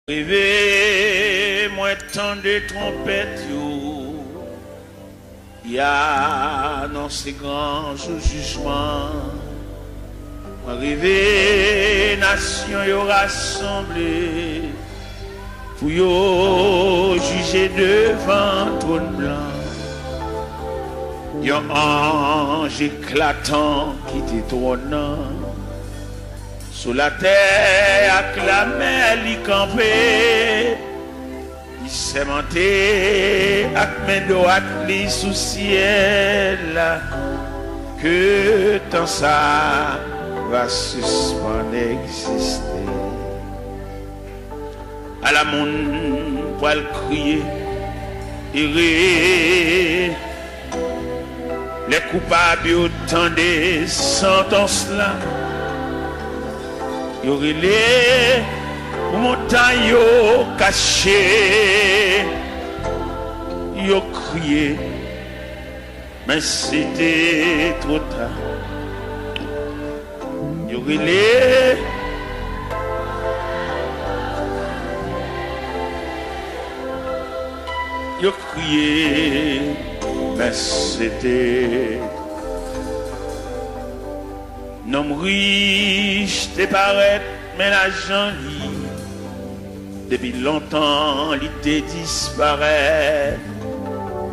Rêvez, moi tant de trompettes, y a annoncé grand jour jugement. Moi rêvez, nation y rassemblée, pour y juger devant trône blanc. Yon ange éclatant qui détrônant. Sous la terre, acclamé, l'y campé, il s'est monté, avec droite, l'y sous ciel, que tant ça va suspendre exister. À la monde, pour le crier, rire, les coupables autant des sentences là. Yo relé pour montagne yo caché, yo crié, mais c'était trop tard. Yo relé yo crié, mais c'était nom riche te paraît, mais l'argent depuis longtemps il te disparaît.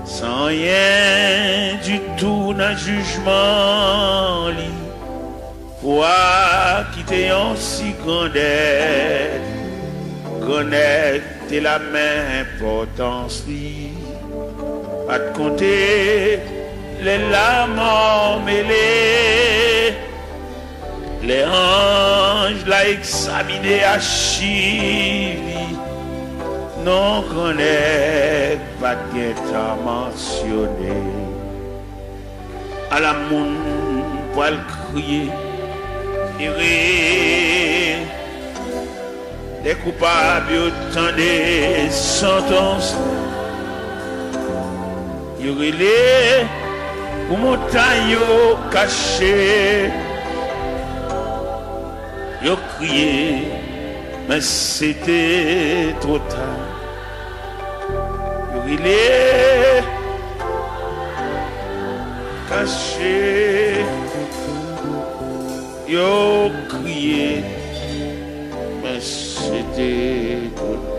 Sans rien du tout dans le jugement li. Toi qui t'es en si grande aide, connecte la même importance li. Pas de compter les larmes mêlées. Les anges l'ont examiné à Chili, non connaît pas de temps mentionné. À la monde pour le crier, rire, les coupables autant des sentences. Il relève pour montagne cachée. Yo crié, mais c'était trop tard. Yo rilé, caché. Yo crié, mais c'était trop tard.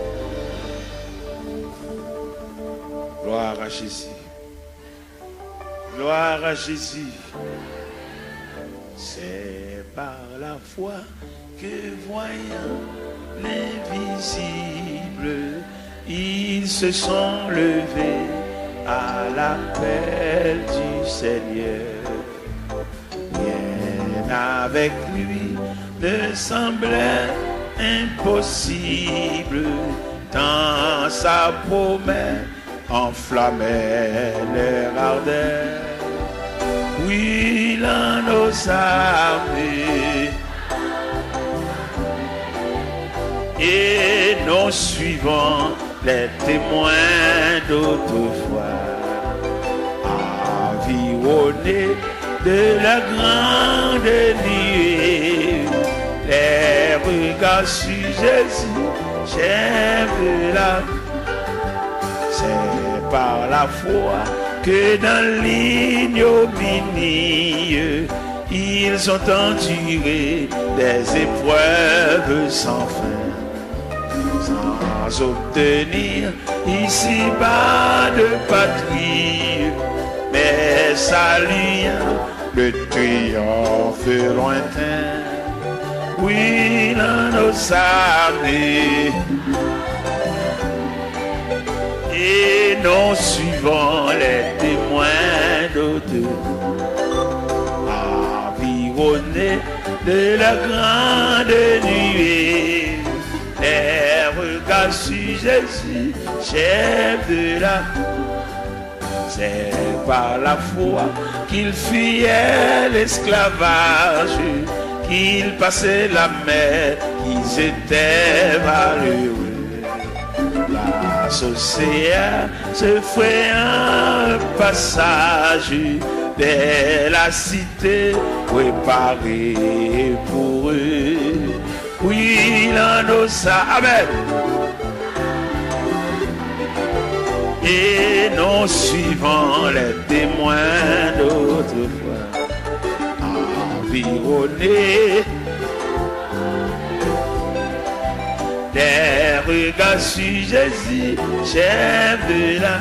Gloire à Jésus. Gloire à Jésus. C'est par la foi que voyant l'invisible, ils se sont levés à l'appel du Seigneur. Rien avec lui ne semblait impossible, tant sa promesse enflammait leur ardeur. Oui, l'un nos armées et nous suivons les témoins d'autrefois, environnés de la grande nuée, les regards sur Jésus, j'aime la. C'est par la foi que dans l'ignominie, ils ont enduré des épreuves sans fin, sans obtenir ici-bas de patrie, mais saluant le triomphe lointain. Oui, dans nos armées, et nous suivons les témoins d'autrefois, environnés de la grande nuée, les regards sur Jésus, chef de la. C'est par la foi qu'il fuyait l'esclavage, qu'il passait la mer, qu'ils étaient malheureux. L'océan se fait un passage vers la cité préparée pour eux. Oui, il en a ça. Amen. et non suivant les témoins d'autrefois, environnés des regards sur Jésus, chef de la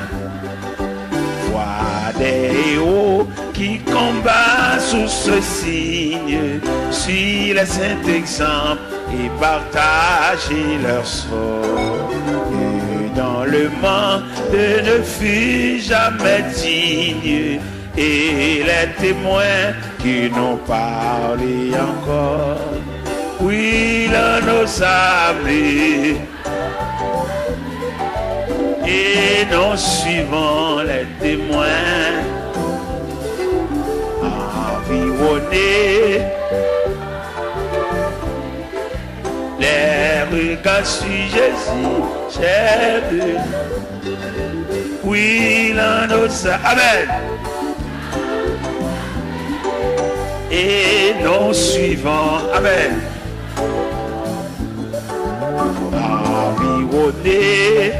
voix des héros qui combattent sous ce signe, suivent les saints exemples et partagent leur sort. Et dans le monde ne fut jamais digne, et les témoins qui n'ont parlé encore, oui, l'on nous sablés, et nous suivons les témoins, environnés, les regards sur Jésus, chef de... Oui, l'on nous sablés, amen. Et nous suivons, amen, environnés,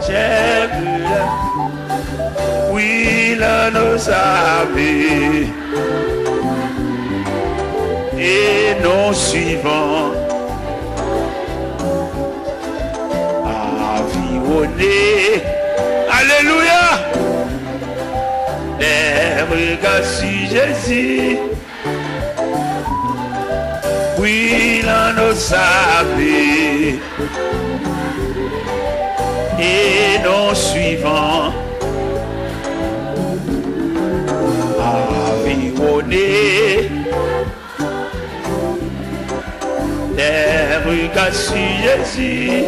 chef de la, oui, l'on nous avait, et nous suivons, environnés, alléluia, les regards sur Jésus, oui, l'on nous savait, et nous suivons, environnés, les regards sur Jésus.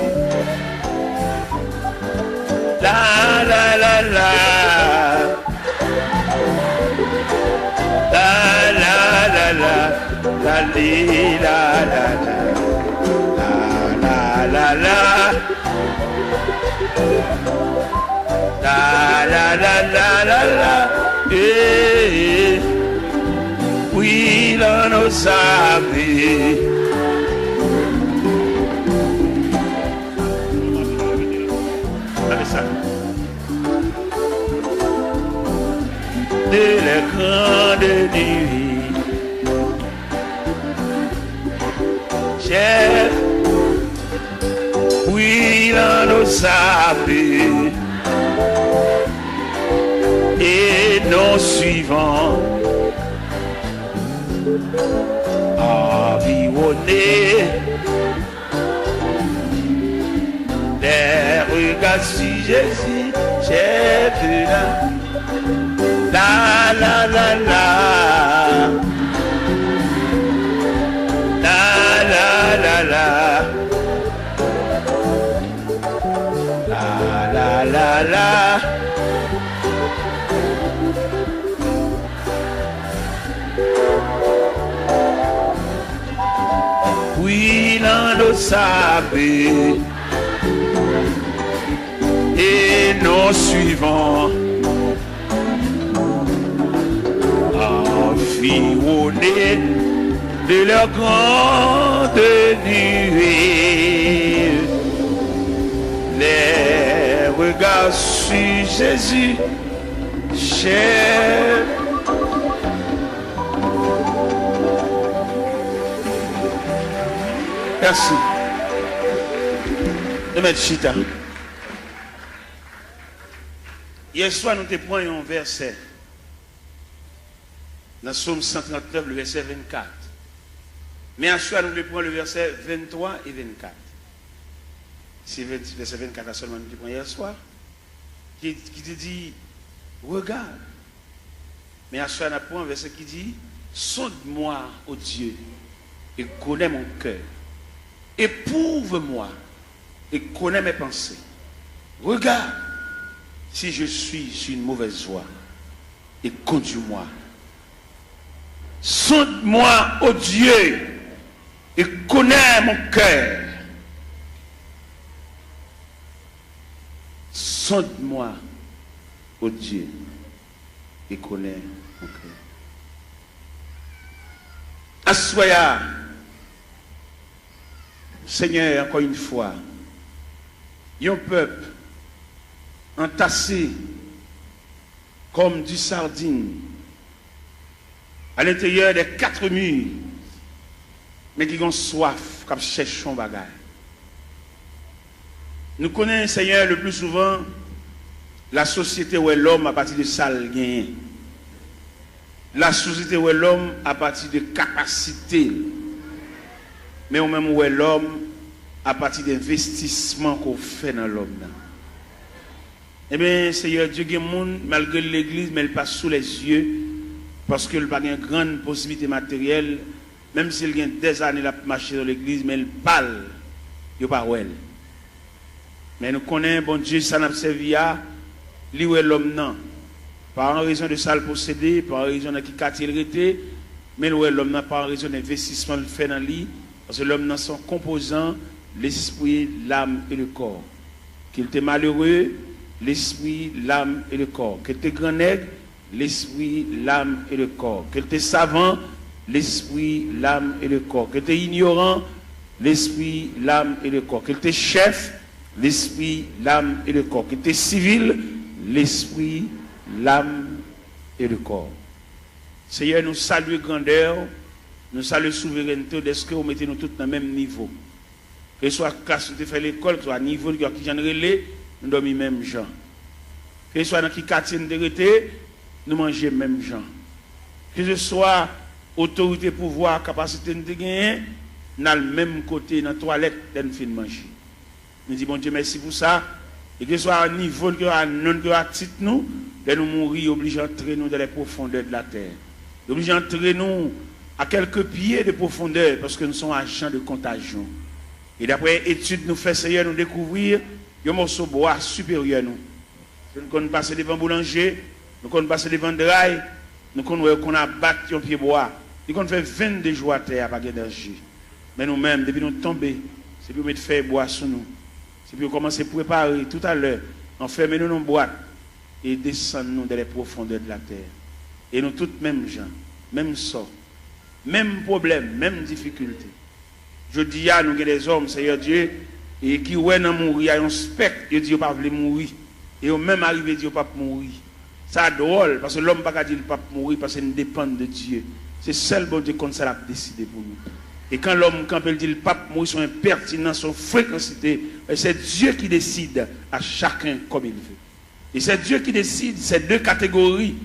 La la la la, la la la la, la li la la la, la la la, la la la la la la, eh, oui l'on nous savait. De la grande nuit, chef, oui, l'on nous savait, et nous suivons, environnés, des regards sur Jésus, chef de la la la la, la la la la, la la la la, oui l'on nous savait, et nous suivons, environnés de leur grande nuée, les regards sur Jésus, cher. Merci de mettre chita. Hier soir, nous te prenions un verset dans Psaume 139, le verset 24. Mais en soir, nous prenons le verset 23 et 24. C'est le verset 24 seulement nous prenons hier soir, qui te dit, regarde. Mais en soir, nous prenons un verset qui dit, sonde-moi, ô Dieu, et connais mon cœur. Éprouve-moi et connais mes pensées. Regarde si je suis sur une mauvaise voie et conduis-moi. Sonde-moi, ô Dieu, et connais mon cœur. Sonde-moi, ô Dieu, et connais mon cœur. Assoya, Seigneur, encore une fois, un peuple entassé comme du sardine à l'intérieur des 4 murs, mais qui ont soif, comme cherchent un bagage. Nous connaissons, Seigneur, le plus souvent la société où est l'homme à partir de sale gain. La société où est l'homme à partir de capacité. Mais au même où est l'homme à partir d'investissement qu'on fait dans l'homme. Eh bien, Seigneur Dieu, il y a des gens, malgré l'église, mais il passe sous les yeux, parce qu'il n'a pas une grande possibilité matérielle, même s'il y a des années à marcher dans l'église, mais il parle, il n'y a pas elle. Mais nous connaissons, bon Dieu, ça n'a pas servi à lui où est l'homme, non. Pas en raison de ça le posséder, pas en raison de qui quartier il était, mais où est l'homme, non, pas en raison d'investissement qu'il fait dans lui, parce que l'homme, non, son composant, l'esprit, l'âme et le corps. Qu'il était malheureux, l'esprit, l'âme et le corps. Qu'il était grand nègre, l'esprit, l'âme et le corps. Qu'il était savant, l'esprit, l'âme et le corps. Qu'il était ignorant, l'esprit, l'âme et le corps. Qu'il était chef, l'esprit, l'âme et le corps. Qu'il était civil, l'esprit, l'âme et le corps. Seigneur, nous saluons grandeur, nous saluons souveraineté, est-ce que vous mettez nous tous dans le même niveau? Que ce soit classe où tu fais l'école, que ce soit niveau qui j'en relais, nous dormons même gens. Que ce soit dans qui quartier nous été, nous mangeons même gens. Que ce soit autorité, pouvoir, capacité de gagner, nous avons le même côté dans la toilette nous fin manger. Nous disons bon Dieu merci pour ça. Et que ce soit à niveau que à non que à titre nous, de nous mourir obligés d'entrer nous dans les profondeurs de la terre. Obligés d'entrer nous à quelques pieds de profondeur parce que nous sommes agents de contagion. Et d'après études nous fait Seigneur nous découvrir un morceau de bois supérieur nous. Nous connaissons passer devant boulanger, nous connaissons passer devant drail, nous connaissons qu'on a battu un pied bois. Nous connaissons fait 22 jours à terre avec d'énergie. Mais nous-mêmes, depuis nous tomber, c'est pour mettre faire bois sur nous. C'est pour commencer à préparer tout à l'heure, enfermer nous dans une boîte et descendre nous dans les profondeurs de la terre. Et nous tous mêmes gens, même sort, même problème, même difficulté. Je dis à nous des hommes, Seigneur Dieu, et qui ouais dans mourir, il y a un spectre, ils disent pas veulent mourir. Et au même arrivé, ils disent pas mourir. Ça drôle, parce que l'homme ne peut pas dire pas mourir parce qu'il dépend de Dieu. C'est seul bon Dieu comme ça l'a décidé pour nous. Et quand l'homme, quand il dit le pape mourir, son impertinence, son fréquencité, c'est Dieu qui décide à chacun comme il veut. Et c'est Dieu qui décide ces deux catégories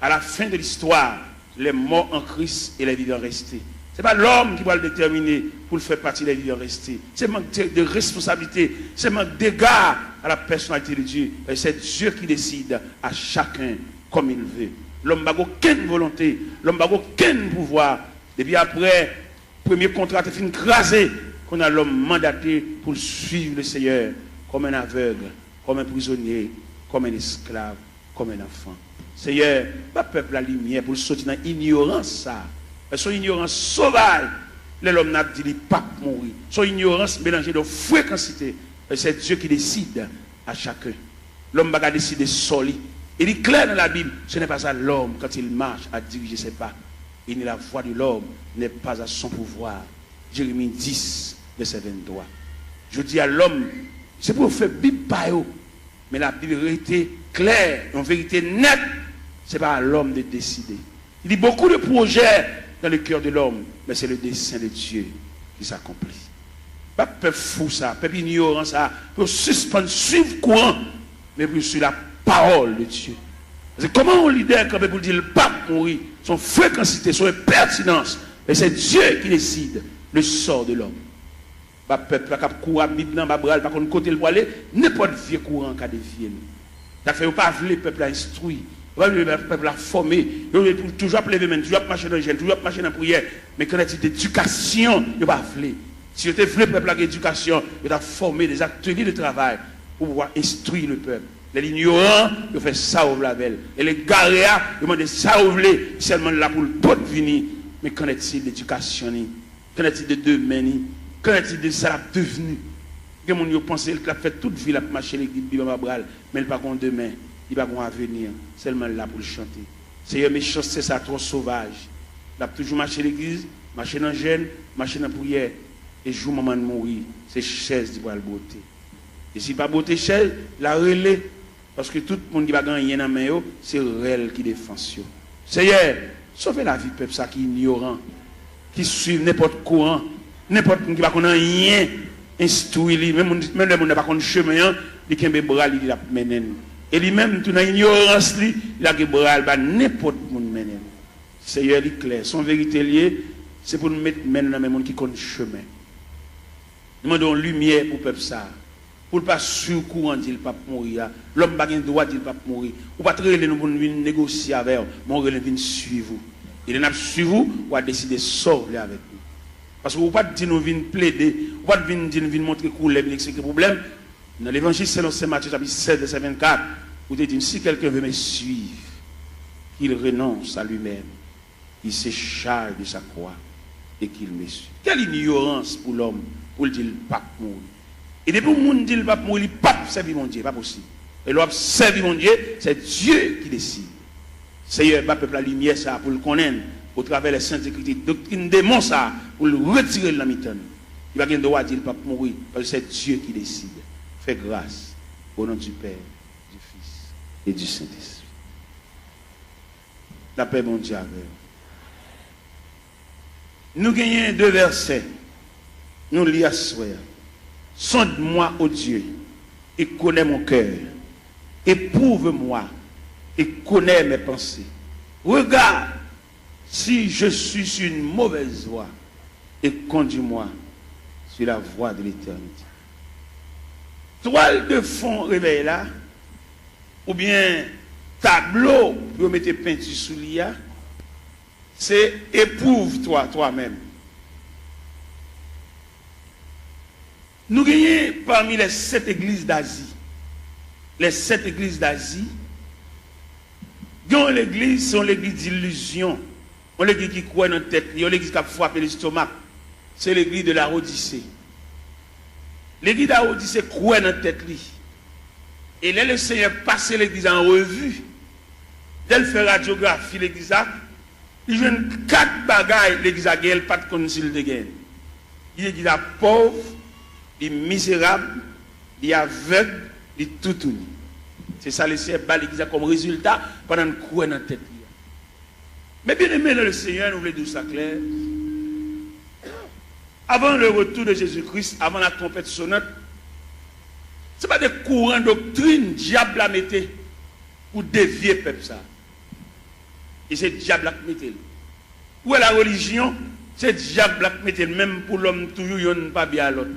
à la fin de l'histoire, les morts en Christ et les vivants restés. Ce n'est pas l'homme qui va le déterminer pour le faire partie des vivants restés. C'est un manque de responsabilité, c'est un manque d'égard à la personnalité de Dieu. Et c'est Dieu qui décide à chacun comme il veut. L'homme n'a aucune volonté, l'homme n'a aucun pouvoir. Depuis après, premier contrat est fini crasé, qu'on a l'homme mandaté pour suivre le Seigneur comme un aveugle, comme un prisonnier, comme un esclave, comme un enfant. Seigneur, pas peuple la lumière pour sortir dans l'ignorance ça. Son ignorance sauvage, l'homme n'a dit pas mourir. Son ignorance mélangée de fréquencité. C'est Dieu qui décide à chacun. L'homme va décider solide. Il est clair dans la Bible, ce n'est pas ça l'homme quand il marche à diriger ses pas. Il n'est la voix de l'homme, n'est pas à son pouvoir. Jérémie 10, verset 23. Je dis à l'homme, c'est pour faire Bible par eux. Mais la vérité claire, une vérité nette, ce n'est pas à l'homme de décider. Il y a beaucoup de projets dans le cœur de l'homme, mais c'est le dessein de Dieu qui s'accomplit. Pas peuple fou ça, peuple ignorant ça, pour suspendre, suivre courant, mais pour suivre la parole de Dieu. C'est comment un leader quand pour dire le pape mourir, son fréquencité, son pertinence, mais c'est Dieu qui décide le sort de l'homme. Pas peuple qui court à Bible dans Babral, par contre côté le aller, n'importe vieux courant qui a dévié. Ça fait pas le peuple à instruire. Le peuple a formé, toujours lever main, toujours marcher dans le gel, toujours marcher dans la prière. Mais quand il y a d'éducation, il ne va pas vouloir. Si vous avez le peuple à l'éducation, il a formé des ateliers de travail pour pouvoir instruire le peuple. Les ignorants, ils font ça au label. Et les garéas, ils demandent ça au blé, seulement là pour le pot venir. Mais qu'en est-il d'éducation? Qu'en est-il de demain? Qu'en est-il de ça devenu? Les gens pensent qu'il a fait toute vie, il a marché l'église, mais il n'a pas demain. Il va avoir un avenir, seulement là pour le chanter. Seigneur, mes choses, c'est ça, trop sauvage. Il a toujours marché l'église, marché dans le jeûne, marché dans la prière. Et jour maman mourir, c'est chaise qui va le beauté. Et si pas beauté chaise, la relais. Parce que tout le monde qui va gagner dans la main, c'est elle qui défend. Seigneur, sauvez la vie de peuple qui est ignorant, qui suit n'importe courant, n'importe qui va connaître rien, instruit, même le monde n'a pas connaître chemin, il a un bras, il a mené. Et lui-même, tout dans l'ignorance, il a un bras, n'importe qui mené. Seigneur, il est clair. Son vérité liée, c'est pour nous mettre maintenant dans le monde qui connaît chemin. Nous demandons lumière pour le peuple ça. Pour ne pas sur courant dire pas mourir. L'homme n'a pas le droit de dire pas mourir. Ou pas très nous pour venir négocier avec vous, mais on vient suivre vous. Et nous suivre vous, on va décider de sortir avec nous. Parce que vous ne pouvez pas dire nous venir plaider, vous ne pouvez pas dire nous venir montrer couleur, c'est le problème. Dans l'évangile selon Saint Matthieu chapitre 7 verset 24, vous dites si quelqu'un veut me suivre, qu'il renonce à lui-même, il se charge de sa croix et qu'il me suit. Quelle ignorance pour l'homme pour le dire pas mourir. Et depuis que le monde dit le pape mourir, il ne peut pas servir mon Dieu, pas possible. Et l'homme servir mon Dieu, c'est Dieu qui décide. Seigneur, le peuple la lumière ça pour le connaître, au travers des saintes écritures, doctrine démon ça, pour le retirer de la mitane. Il va pas le droit de dire le pape mourir, parce que c'est Dieu qui décide. Fais grâce au nom du Père, du Fils et du Saint-Esprit. La paix, mon Dieu, avec nous. Nous gagnons 2 versets. Nous lisons à soir. Sonde-moi, ô Dieu, et connais mon cœur. Éprouve-moi et connais mes pensées. Regarde si je suis sur une mauvaise voie et conduis-moi sur la voie de l'éternité. Toile de fond réveil là, ou bien tableau pour mettre peinture sous l'IA, c'est éprouve-toi toi-même. Nous gagnons parmi les 7 églises d'Asie. Les 7 églises d'Asie, l'église, sont l'église d'illusion. On l'église qui croit dans la tête, on l'église qui a frappé l'estomac. C'est l'église de la Odyssée. L'église de la Odyssée croit dans la tête. Et là, le Seigneur passe l'église en revue. Dès qu'il fait radiographie, l'église a, il joue 4 bagailles, l'église a gagné, pas de concile de gain. Il est pauvre, il est misérable, il est aveugle, il est tout. C'est ça le Seigneur bat l'église comme résultat pendant une croix dans la tête. Mais bien aimé dans le Seigneur, nous voulons dire ça clair. Avant le retour de Jésus-Christ, avant la trompette sonnante, ce n'est pas des courants doctrine diable a metté pour dévier le peuple ça. Et c'est diable qui metté. Où est la religion? C'est diable qui metté même pour l'homme toujours il n'est pas bien à l'autre.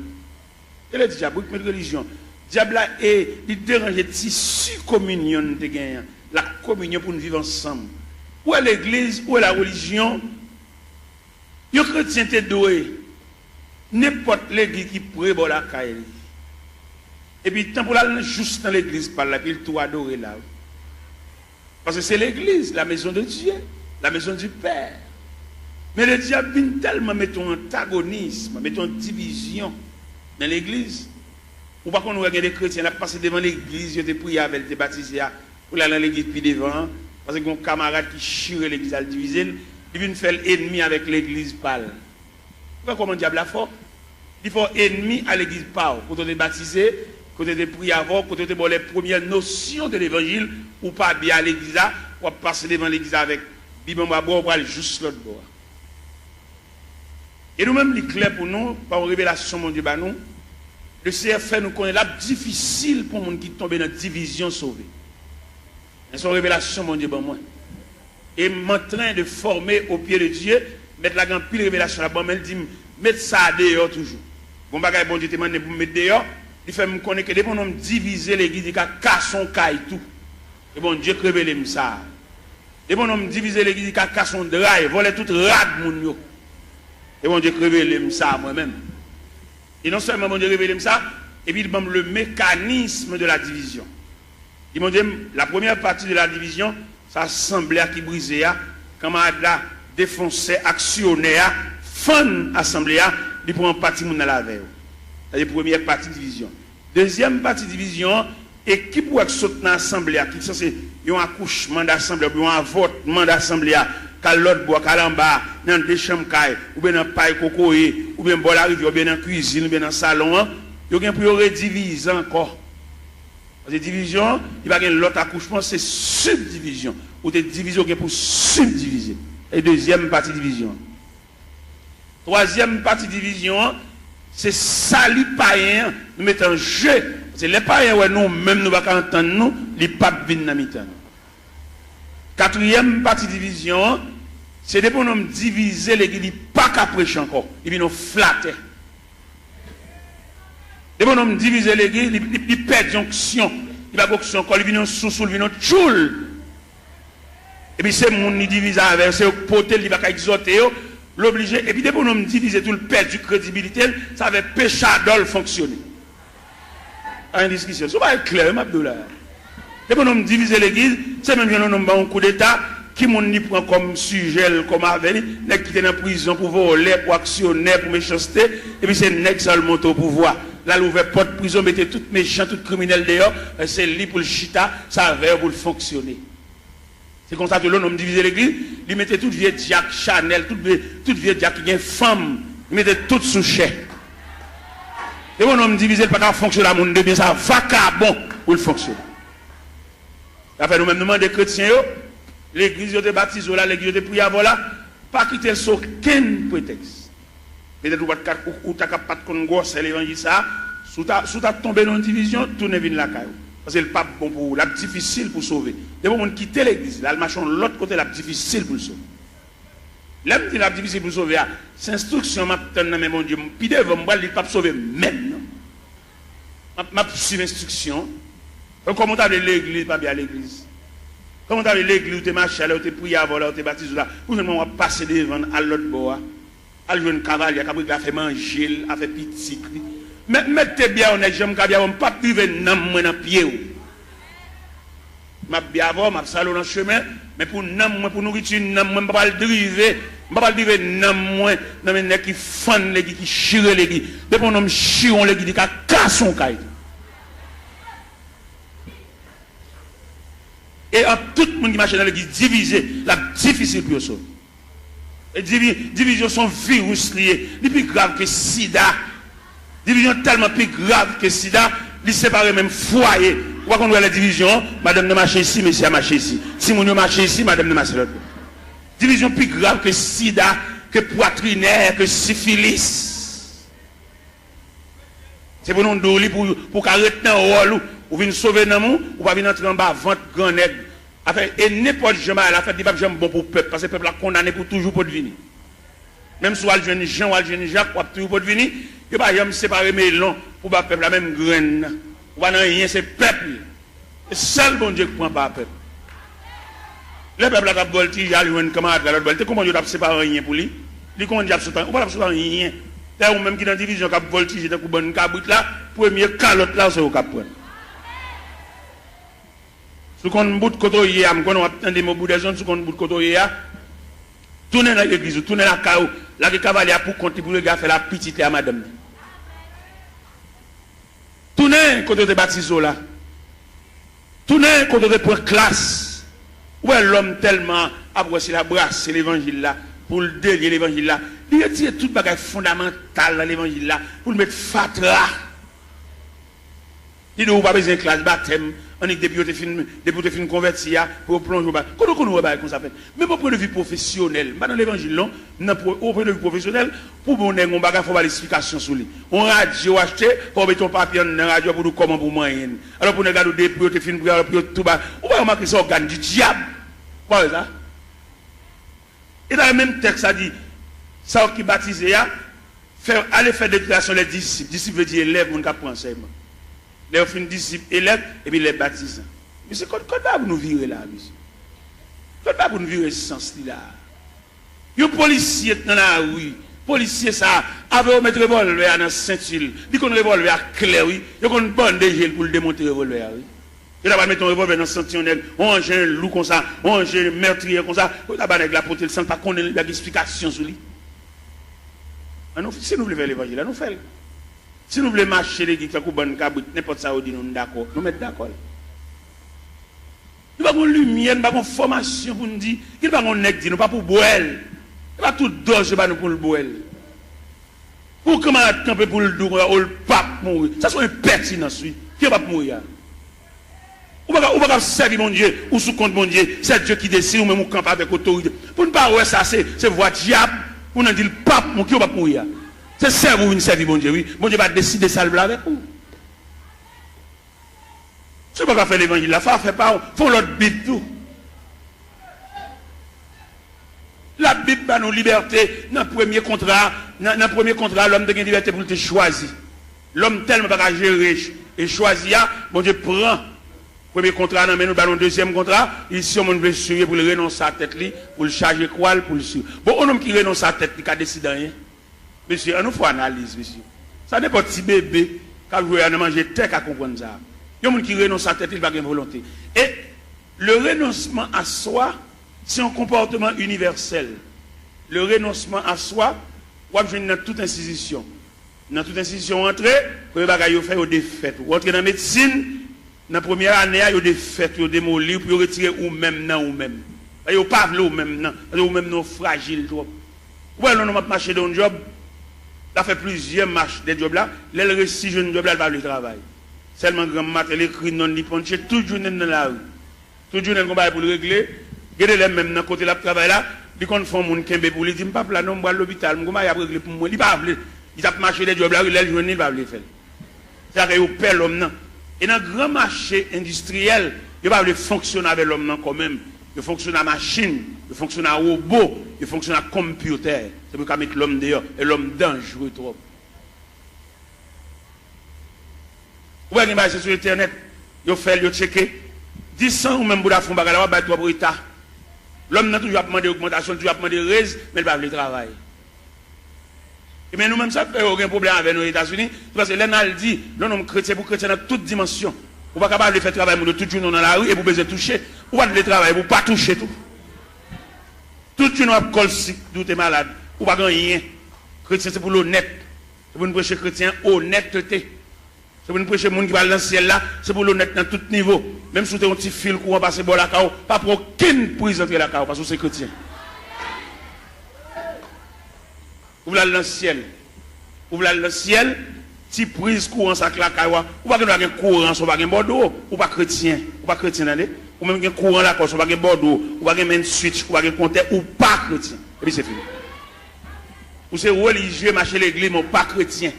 Et le diable qui met la religion. Diable est il dérange tissu communion de gagner, la communion pour nous vivre ensemble. Où est l'église, où est la religion? Les chrétiens sont doués. N'importe l'église qui prévoit la caille. Et puis, tant pour aller juste dans l'église, par là, puis il tout adorer là. Parce que c'est l'église, la maison de Dieu, la maison du Père. Mais le diable vient tellement mettre un antagonisme, mettre une division dans l'église. Ou pas qu'on regarde des chrétiens, là, passer devant l'église, ils ont prié avec, ils ont baptisé, pour aller dans l'église, puis devant. Parce que mon camarade qui chire l'église à le diviser, il vient faire l'ennemi avec l'église pâle. Pourquoi comment diable a fort? Il faut ennemi à l'église pâle. Quand on est baptisé, quand on est prié avant, quand on est les premières notions de l'évangile, ou pas bien à l'église, ou passer devant l'église avec Bible à boire, ou aller juste l'autre bord. Et nous-mêmes, il est clair pour nous, par une révélation, mon Dieu, nous, le Seigneur fait nous connaître là difficile pour les gens qui tombent dans la division sauvée. C'est une révélation, mon Dieu, moi. Et je suis en train de former au pied de Dieu, mettre la grande pile révélation là-bas, mais il dit, mettre ça dehors toujours. Bon bagage, bon Dieu, te demande pour mettre dehors, il fait me connaître que dès qu'on diviser l'église, il a cassé son caille tout. Et bon Dieu, révèle ça. Dès qu'on diviser l'église, il a cassé son drive, voler tout rad, mon yo. Et bon Dieu, révèle ça moi-même. Et non seulement mon Dieu, révèle ça, et puis il donne le mécanisme de la division. Il m'a dit, la première partie de la division, ça assemblée qui brisait, quand on a défoncé, actionné, fin assemblée, il prend partie dans la veille. C'est la première partie de division. Deuxième partie de division, équipe qui saute dans l'assemblée, qui est censé un accouchement d'assemblée, ou un avortement d'assemblée, quand l'autre boit, quand l'en bas, dans des chambres, ou bien dans paille cocoé, ou bien bon la rivière, ou bien dans la cuisine, ou bien dans le salon, il y a pour rediviser encore. Parce que division, il va y avoir l'autre accouchement, c'est subdivision. Ou des divisions pour subdiviser. Et deuxième partie division. Troisième partie division, c'est salut païen, nous mettons en jeu. C'est les païens, ouais, nous, même nous ne pouvons pas entendre nous, les papes viennent dans mi-temps. Quatrième partie division, c'est des pour nous diviser l'église, ils ne pas qu'à prêcher encore, ils viennent nous flatter. Des pour nous diviser l'église, ils perdent l'onction, ils ne pas onction encore, ils viennent sous, ils viennent tchoul. Et puis c'est mon qui divise avec, c'est potel, il va qu'à exhorter, l'obliger, et puis des pour nous diviser tout le perdre du crédibilité, ça va péché d'ol fonctionner. En discussion, ça va être clair, Abdoulaye. Et pour nous diviser l'église, c'est même un coup d'État qui m'ont prend comme sujet, comme avenir, qui est en prison pour voler, pour actionner, pour méchanceté, et puis c'est nèg seulement au pouvoir. Là, l'ouvert porte prison, mettez tout méchant, tout criminel dehors, c'est lui pour le chita, ça va pour le fonctionner. C'est comme ça que l'on divise l'église, il mettait tout vieux Jack Chanel, tout vieux Jack qui est femme, il mettait tout sous chèque. Et mon homme divisé, pas qu'à fonctionner à mon de bien, ça va qu'à bon pour le fonctionner. Après, nous-mêmes, nous demandons des chrétiens, l'église de baptise, l'église de prière, voilà, pas quitter sur aucun prétexte. Peut-être ou tu n'as pas de gosse, c'est l'évangile, ça, sous ta tombé dans une division, tournez vers la caille. Parce que le pape, bon pour la difficile pour sauver. Et bon, on quitte l'église, là, le machin, l'autre côté, la difficile pour le sauver. L'homme dit la difficile pour sauver, c'est instruction, mais mon Dieu, puis devant moi, il ne peut pas sauver même. Ma suivre instruction. Comment tu as l'église, pas bien l'église. Comment tu as l'église, où tu es marché, où tu es prié avant, où tu es baptisé là, où tu es passé devant à l'autre bord, à jouer un cavalier, qui a fait manger, a fait petit. Mais mettez bien honnête, j'aime bien, on ne peut pas priver dans le pied. Je vais bien avoir, je vais salon dans le chemin, mais pour nourriture, je ne vais pas le driver. Je ne vais pas le driver dans les gens qui font les qui chirent les qui. Depuis qu'on chire les qui, qui cassent son caille. Et en tout le monde qui marche dans l'église divisé, la difficile pour eux. Et division sont virus liés, les plus grave que sida. Division tellement plus grave que sida, ils séparent même foyer. Pourquoi qu'on voit la division, madame ne marche ici, monsieur a marché ici. Si mon marche ici, madame ne marche l'autre. Division plus grave que sida, que poitrinaire, que syphilis. C'est pour nous donner pour arrêter un rôle, ou venir sauver dans monde, ou pas venir entrer en bas, vente grand nègre. Et n'importe jamais à la fête, il n'y a pas bon pour le peuple, parce que le peuple a condamné pour toujours pour devenir. Même si on a le jeune Jean ou le jeune Jacques, on a toujours pour devenir, il n'y a pas jamais séparer mes longs pour le peuple, la même graine. On va rien, c'est le peuple. C'est seul bon Dieu qui prend pas le peuple. Le peuple a voltigé, il a eu un camarade à l'autre voltige. Comment Dieu a séparé rien pour lui? Il comment Dieu a séparé? On va pas séparer rien. Ou même qui dans la division qui a voltigé, dans une cabouite là, premier calotte là, c'est au cap. Si on bout de côté, on attend des mots de zone, si on bout de côté, tournez dans l'église, tournez dans la caou, là, le cavalier pour compter pour le gars faire la petite à madame. Tournez côté de baptiso là. Tournez côté de pour classe. Où est l'homme tellement abrossé la brasse, c'est l'évangile là, pour le délier l'évangile là. Il retire tout bagage fondamental dans l'évangile là, pour le mettre fatra. Il ne doit pas besoin de classe baptême. On est depuis que tu converti pour plonger au bas. Comment on va comme ça fait? Mais pour point de vue professionnel, dans l'évangile, au point de vue professionnel, pour mon nègre, on va faire l'explication sur lui. On radio acheté, pour mettre ton papier dans la radio pour nous comment pour moyen. Alors pour nous regarder depuis que tu fin pour tout bas. On va remarquer ça organe du diable. Quoi ça? Et dans le même texte, ça dit, ça qui baptisé, aller faire déclaration les disciples. Disciples veut dire élève, on apprend enseignement. Les fin disciples, élèves, et puis les baptisants. Mais c'est quoi pour nous virer là, monsieur? Quoi pour nous virer ce sens-là? Les policiers dans la rue, policiers ça, avec mettre revolver dans la ceinture, ils ont un revolver clair, oui, ils ont une bonne dégel pour le démonter le revolver, oui. Ils ont mettre un revolver dans la ceinture, on range un loup comme ça, on range un meurtrier comme ça, on a avec la portée, sans pas qu'on ait l'explication sur lui. Si nous voulons faire l'évangile, nous faisons. Si nous voulons marcher les gens qui ont n'importe ça, nous sommes d'accord. Nous mettons d'accord. Nous n'avons pas de lumière, nous n'avons pas de formation pour nous dire. Nous n'avons pas de nègre, nous pas pour boire. Nous n'avons pas tout d'or, nous pour le boire. Ou camarade camper pour le dos, ou le pape mourir. Ça c'est impertinence, oui. Qui va mourir? Ou pas servir mon Dieu, ou sous compte mon Dieu, c'est Dieu qui décide, ou même ou camper avec autorité. Pour ne pas ouais ça, c'est voix diable, pour ne dire le pape, qui va mourir. C'est servir ou servir mon Dieu, oui. Mon Dieu va décider ça avec vous. Si vous ne pouvez pas faire l'évangile, la foi fait pas, font l'autre Bible tout. La Bible a nos libertés. Dans le premier contrat, l'homme a une liberté pour te choisir. L'homme tellement pas gérer et choisir, bon Dieu prend. Premier contrat, nous avons le deuxième contrat. Ici, on veut suivre pour le renoncer à la tête, pour le charger quoi, pour le suivre. Bon, un homme qui renonce à la tête, qui a décidé rien. Monsieur, on nous fait analyse, monsieur. Ça n'est pas petit bébé qui a joué à manger tête à comprendre ça. Il y a un qui renonce à la tête, il va avoir une volonté. Et le renoncement à soi, c'est un comportement universel. Le renoncement à soi, on va dans toute institution. Dans toute institution, entrer, pour les bagages faire des fêtes. Ou entrer dans la médecine, dans la première année, il y a des fêtes, il y a des démolir, pour retirer ou même non ou même. Il n'y a pas ou même non, ou même non fragile. Ou alors, on va marcher dans un job, il a fait plusieurs marches des jobs là, il réussit un job là, il va le travail. Seulement grand matin, l'écrit non, il punche, tout journée dans la rue. Tout journée, on va pour le régler. Regardez les mêmes dans côté là travail là, ils font mon kembe pour lui dire pas là non, moi à l'hôpital, moi y a régler pour moi, il pas veut. Il a marché des jobs là, il a journée, il va le faire. C'est que il perd l'homme non. Et dans grand marché industriel, il va le fonctionner avec l'homme non quand même. Il fonctionne à machine, il fonctionne à robot, il fonctionne à computer. C'est pour qu'on mette l'homme dehors et l'homme dangereux trop. Vous voyez que sur internet, il fait, il checker 10 ans ou même pour la fond bagala, il va pour état. L'homme n'a toujours demandé augmentation, toujours demandé raise, mais il va le travail. Et bien nous-mêmes, ça fait aucun problème avec nos États-Unis, parce que l'un dit, l'homme chrétien pour chrétien dans toute dimension. Vous ne pouvez pas faire travail de tout le monde dans la rue et vous besoin toucher. Vous ne pouvez pas travailler, vous ne pouvez pas toucher tout. Tout le monde a col si vous êtes malade. Vous ne pouvez pas rien. Chrétien, c'est pour l'honnête. C'est pour nous prêcher chrétien, honnêteté. C'est pour nous prêcher les gens qui va dans le ciel là, c'est pour l'honnête dans tout niveau. Même si vous avez un petit fil courant passer par la cao, pas pour aucune prise entrer la cao, parce que c'est chrétien. Vous voulez aller dans le ciel. Vous voulez aller dans le ciel, si prise courant ça la cao, ou pas un courant, ou pas un bordeaux, ou pas chrétien, ou pas chrétien, ou même un courant là, ou pas un bordeaux, ou pas un switch, ou pas un compteur, ou pas chrétien. Et puis c'est fini. Ou c'est religieux, marcher l'église, mais pas chrétien.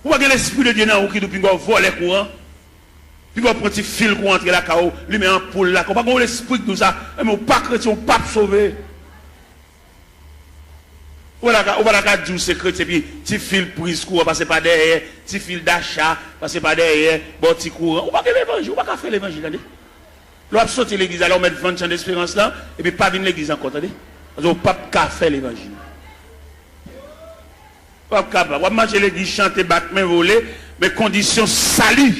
Ou pas l'esprit de Dieu dans qui depuis qu'on vole les courants, puis qu'on prend un petit fil pour entrer la cao, lui met en poule là, qu'on pas l'esprit de tout ça, mais pas chrétien, ou pas sauvé. Ou pas la dire c'est chrétien, puis petit fil prise courant, passer par derrière, petit fil d'achat, passer par derrière, bon petit courant. Ou pas l'évangile, ou pas faire l'évangile, l'on sorti l'église, alors on met 20 ans d'espérance là, et puis pas venir l'église encore, attendez. Parce qu'on pas faire l'évangile. Pas capable. On va marcher l'église, chanter, battre, main, voler, mais conditions salut.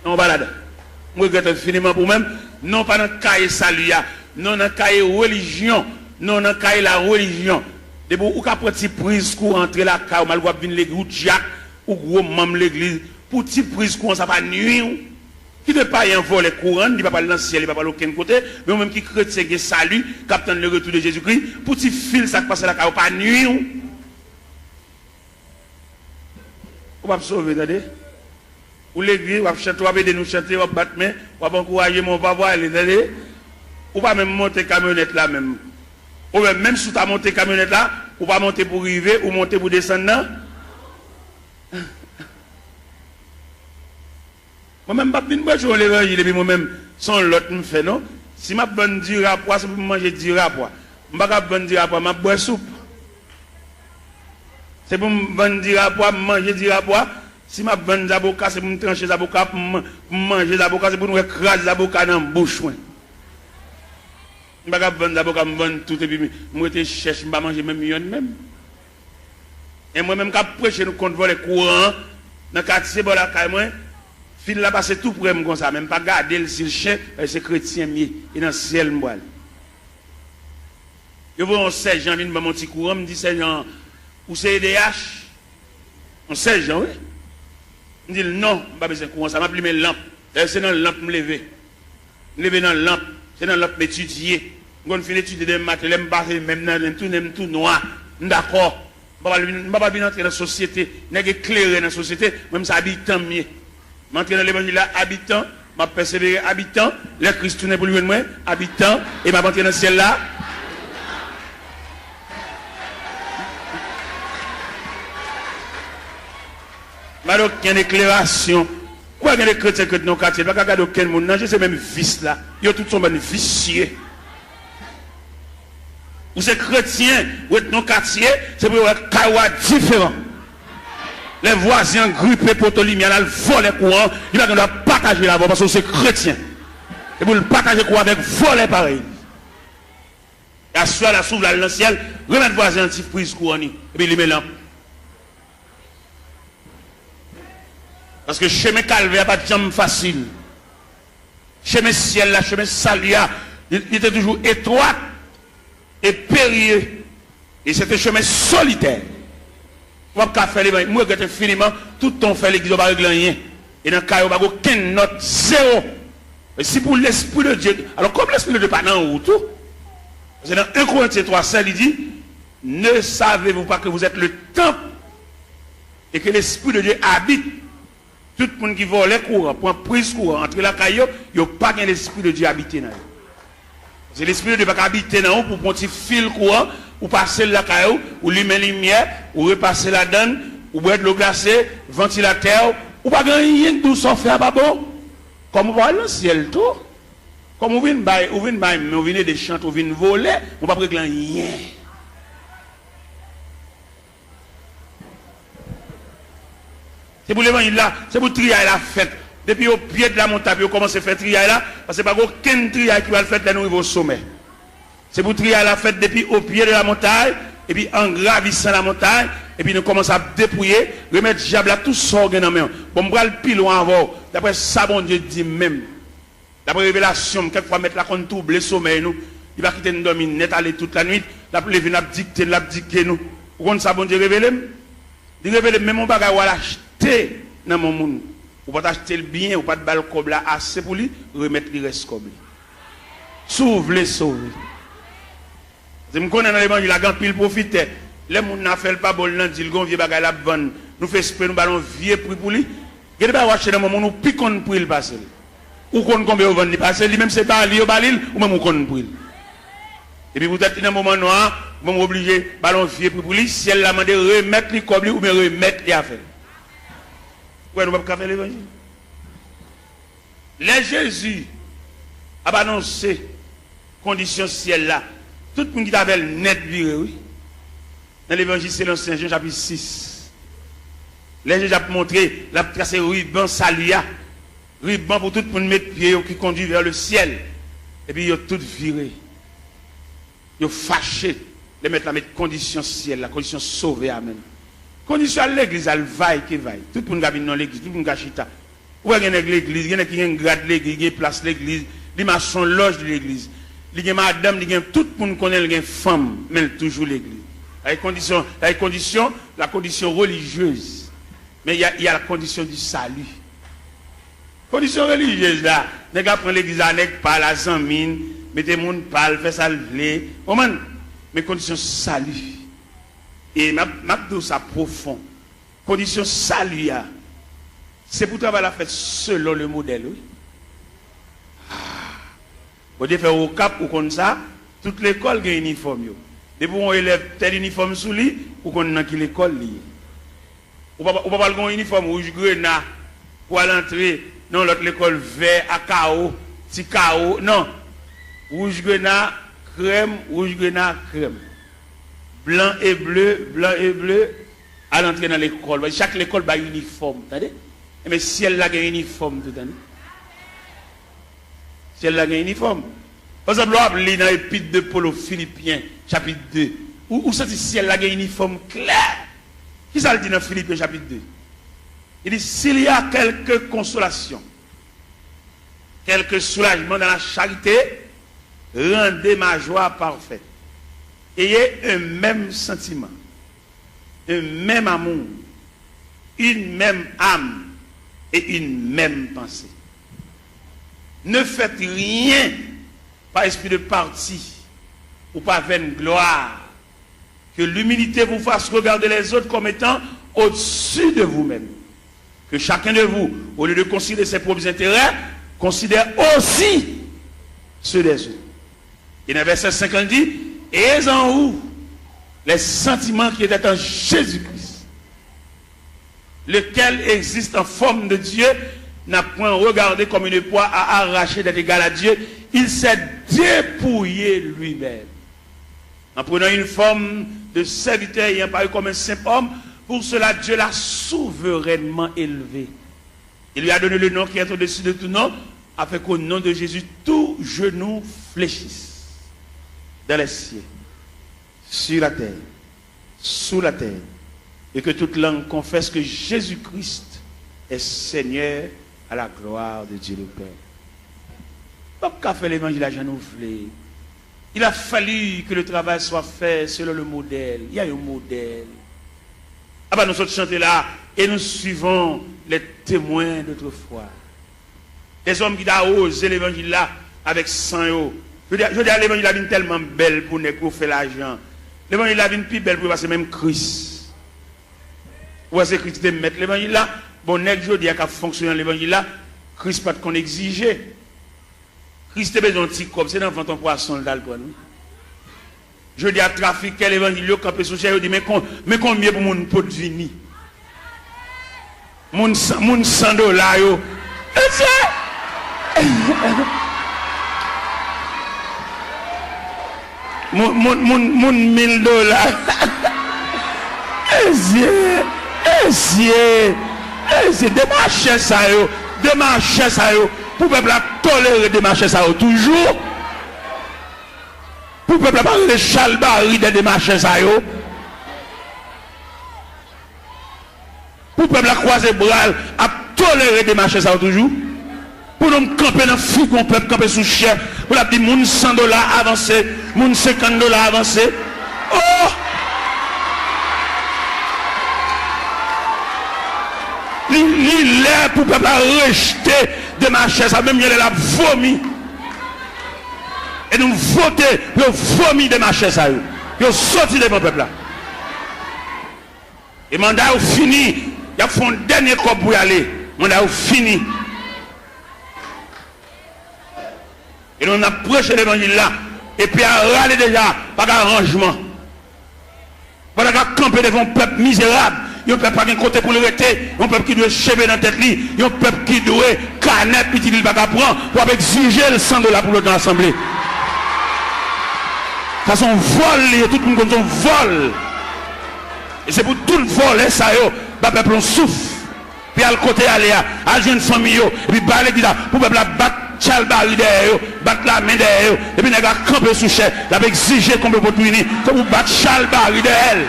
On va là-dedans. Je regrette infiniment pour même, non pas dans le cahier salut, non dans le cahier religion, non dans le cahier la religion. De vous, ou qu'à petit prise pour entrer la cahier, mal voir venir l'église, ou Jack, ou gros membre l'église, pour petit prise courant, ça va nuire. Qui ne pas y envoler courant, il ne va pas dans le ciel, il ne va pas aucun côté, mais même qui chrétien qui salut, capitaine le retour de Jésus-Christ, pour petit fil, ça passe la cahier, pas nuire. On va sauver, attendez. Ou l'église, on va chanter, on va aider nous chanter, on va battre main, on va encourager mon papa, attendez. Ou va même monter camionnette là même. Ou même si tu as monté camionnette là, ou pas monter pour arriver, ou monter pour descendre là. Moi-même, je ne vais pas faire l'évangile, et puis moi-même, sans l'autre me fait, non? Si je bonne du rapport, c'est pour manger du rapport. Je ne vais pas bonne du rapport, je bois soupe. C'est pour me dire à quoi manger du rapport. Si ma bonne avocat, c'est pour me trancher l'avocat, pour manger l'avocat, c'est pour nous écraser l'avocat dans la bouche. Je ne vais pas bonne avocat, je vais tout et puis je cherche, je vais manger même million même. Et moi-même, quand je prêche, nous compte les courants, dans le quartier, la caille, moi, fil là, c'est tout pour moi comme ça, même pas garder si le chien, c'est chrétien, et dans le ciel, moi. Je vois un sergent, il mon petit courant, me dit sergent, ou c'est EDH, on sait, Jean, oui. Je dis non, je n'ai pas besoin de courant, ça m'a pris mes lampes. C'est dans la lampe me lever. Me lever dans la lampe, c'est dans la lampe m'étudier. Quand je finis d'étudier des maths, je me passe même tout noir. D'accord. Je ne vais pas entrer dans la société, je vais éclairer dans la société, même ça habitant mieux. Je vais dans l'évangile là, habitant, je vais persévérer habitant, les Christ tourne pour lui moi, habitant, et je vais entrer dans le ciel là. Je vais aucune éclairation. Pourquoi il y a des chrétiens qui sont dans le quartier? Je ne vais pas regarder aucun monde, non, c'est même vice là. Ils ont tous sont vicieux. Vous êtes chrétien, vous êtes dans le quartier, c'est pour être kawa différent. Les voisins grippés pour le lumière, ils volent les courants, ils vont partager la voie parce que c'est chrétien. Et vous le partagez quoi avec voler pareil. Et à ce la s'ouvre dans le ciel, remettre voisin anti prise courant et puis les mélange. Parce que chemin calvaire pas de jambe facile. Chemin ciel là, chemin salia, il était toujours étroit et périlleux. Et c'était un chemin solitaire. Moi, je faire les moi, je finiment, tout ton fait l'église, pas régler rien. Et dans le cas, il n'y a aucune note, zéro. Mais si pour l'Esprit de Dieu, alors comme l'Esprit de Dieu n'est pas dans le tout, parce que dans 1 Corinthiens 3,16, il dit, ne savez-vous pas que vous êtes le temple et que l'Esprit de Dieu habite. Tout le monde qui vole les courants, pour prise courant, entre la caillou, il n'y a pas l'Esprit de Dieu habité dans eux. C'est l'Esprit de Dieu qui habite dans eux pour prendre un fil courant, ou passer la caillou, ou lumer la lumière, ou repasser la donne, ou boire de l'eau glacée, ventilateur, ou pas rien de tout ça faire, pas bon. Comme vous voyez le ciel tout, comme vous venez des chants, vous venez voler, vous ne pouvez pas rien. C'est pour l'évangile là, c'est pour trier la fête. Depuis au pied de la montagne, vous commencez à faire trier là, parce que pas aucun trier qui va le faire là nous au sommet. C'est pour trier la fête depuis au pied de la montagne, et puis en gravissant la montagne, et puis nous commençons à dépouiller, remettre diable à tout ça dans main. Bon, on va le pile loin avant. D'après ça, bon Dieu dit même. D'après révélation, quelquefois mettre la compte double le sommeil nous. Il va quitter nous dormir net aller toute la nuit. La lever n'a dicté nous. Vous comprenez ça, bon Dieu révélé? Il révèle même mon bagage à l'acheter dans mon monde. Ou pas acheter le bien, ou pas de balle comme là assez pour lui, remettre le reste comme lui. Sauve les sauver. Je me connais dans l'évangile, la grande pile profite. Les gens n'a fait pas bon, ils disent qu'on vieux bagage la bonne. Nous faisons esprit, nous ballons vieux prix pour lui. Il n'y a pas acheter dans mon monde, nous piquons pour il passer. Ou qu'on combien on vend il passer, lui même c'est pas lui au balil, ou même on connaît pour il. Et puis vous êtes dans un moment noir, vous êtes obligé ballon vieux prix pour lui, si elle l'a demandé remettre les comme lui ou bien remettre les affaires. Ouais, nous ne pouvons pas faire l'évangile. Les Jésus a annoncé condition ciel là. Tout le monde qui avait net viré, oui. Dans l'évangile, c'est l'Ancien Jean chapitre 6. Les Jésus a montré, la tracé ruban salia. Ruban pour tout le monde mettre pied qui conduit vers le ciel. Et puis, ils ont tout viré. Ils ont fâché. Les mettre la condition ciel, la condition sauvée, amen. Condition à l'église, elle vaille qui vaille. Tout le monde qui vient dans l'église, tout le monde qui chita. Où est l'église? Il y a qui a un grade l'église, il y a place l'église, il y a son loge de l'église. Il y a madame, il y a tout le monde connaît, il y a une femme, mais toujours l'église. La condition religieuse. Mais il y a la condition du salut. Condition religieuse là, les gars prennent l'église avec pas la zamine, mettez mon pal, fait ça lever. Mais condition salut. Et ma ça profond. Condition salut, c'est pour travailler la fête selon le modèle. Oui. Vous devez faire au cap ou comme ça, toute l'école a un uniforme. Depuis on élève tel uniforme sous lui, ou qu'on a qui l'école liée. Ou pas un uniforme rouge grenat pour aller entrer dans l'autre l'école vert à chaos, petit chaos. Non. Rouge grenat, crème, blanc et bleu, à l'entrée dans l'école. Chaque école a un uniforme. Mais si elle a un uniforme tout l'année. Si elle a un uniforme. Par exemple, on lit dans l'épître de Paul aux Philippiens, chapitre 2. Où c'est si elle a un uniforme clair? Qui ça le dit dans Philippiens, chapitre 2? Il dit, s'il y a quelque consolation, quelque soulagement dans la charité, rendez ma joie parfaite. Ayez un même sentiment, un même amour, une même âme et une même pensée. Ne faites rien par esprit de parti ou par vaine gloire, Que l'humilité vous fasse regarder les autres comme étant au-dessus de vous-même. Que chacun de vous, au lieu de considérer ses propres intérêts, considère aussi ceux des autres. Et dans le verset 50 dit, et en vous les sentiments qui étaient en Jésus-Christ, lequel existe en forme de Dieu, n'a point regardé comme une proie à arracher d'être égal à Dieu, il s'est dépouillé lui-même. En prenant une forme de serviteur ayant paru comme un simple homme, pour cela Dieu l'a souverainement élevé. Il lui a donné le nom qui est au-dessus de tout nom, afin qu'au nom de Jésus, tout genou fléchisse. Dans les cieux, sur la terre, sous la terre, et que toute langue confesse que Jésus-Christ est Seigneur à la gloire de Dieu le Père. Pas qu'à faire l'évangile à renouveler. Il a fallu que le travail soit fait selon le modèle. Il y a un modèle. Ah ben nous sommes chantés là et nous suivons les témoins d'autrefois. Les hommes qui ont osé l'évangile là avec sang. Je dis à l'évangile est tellement belle pour nous faire l'argent. L'évangile est plus belle pour passer même Christ. Ou est-ce que Christ te mettre l'évangile là? Bon, je dis qu'à fonctionner l'évangile là, Christ pas qu'on exige. Christ a besoin de petit comme c'est dans ton poisson d'alcool. Je dis à trafiquer l'évangile quand peut soucier, je dis mais combien pour mon pot de vini? Mon $100 yo. Mon $1000. C'est démarcher ça yo, démarcher ça yo. Pour le peuple tolérer démarcher ça yo toujours. Pour le peuple parler de chalbari de démarcher ça yo. Pour le peuple croiser bras à tolérer démarcher ça yo toujours. Pour nous camper dans le fou qu'on peut camper sous chien. Pour la dire moun $100 avancé, moun $50 avancé. Oh! Il est pour peuple rejeter de marcher ça, même il a vomi. Et nous voter, nous vomi de marcher ça. Nous sorti de mon peuple là. Et mandat fini, il y a fait un dernier corps pour y aller. Mandat fini. Et nous approchons l'évangile là. Et puis à râler déjà, pas d'arrangement. Pas de camper devant un peuple misérable. Il y a un peuple qui a un côté pour le rester. Un peuple qui doit chever dans la tête. Il y a un peuple qui doit canette, puis il ne va pas prendre pour exiger le $100 pour l'autre assemblée. Ça c'est un vol, tout le monde comme un vol. Et c'est pour tout le vol, ça y est, le peuple souffre. Puis à le côté, aller à une famille, et puis à l'église, pour le peuple battre chalbari derrière, battre la main derrière, et puis il va camper sous chef, il va exiger qu'on peut pour punir, comme vous battre chalbari derrière.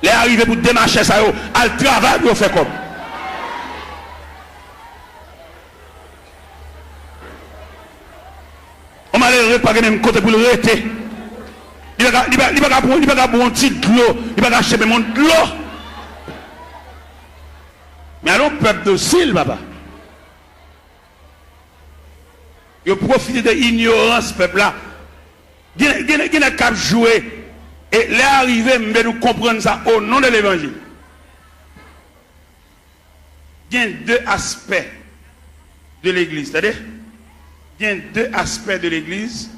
Les arrivés pour démarcher ça, à le travail, vous faites comme. On m'a l'air pas même côté pour le rester. Il va pas un petit de l'eau, il va acheter mon de l'eau. Mais alors, peuple docile, papa. Il profite de l'ignorance, peuple là. Il n'a qu'à jouer. Et les arrivés, nous comprendre ça au nom de l'évangile. Il y a deux aspects de l'église. C'est-à-dire, il y a deux aspects de l'église.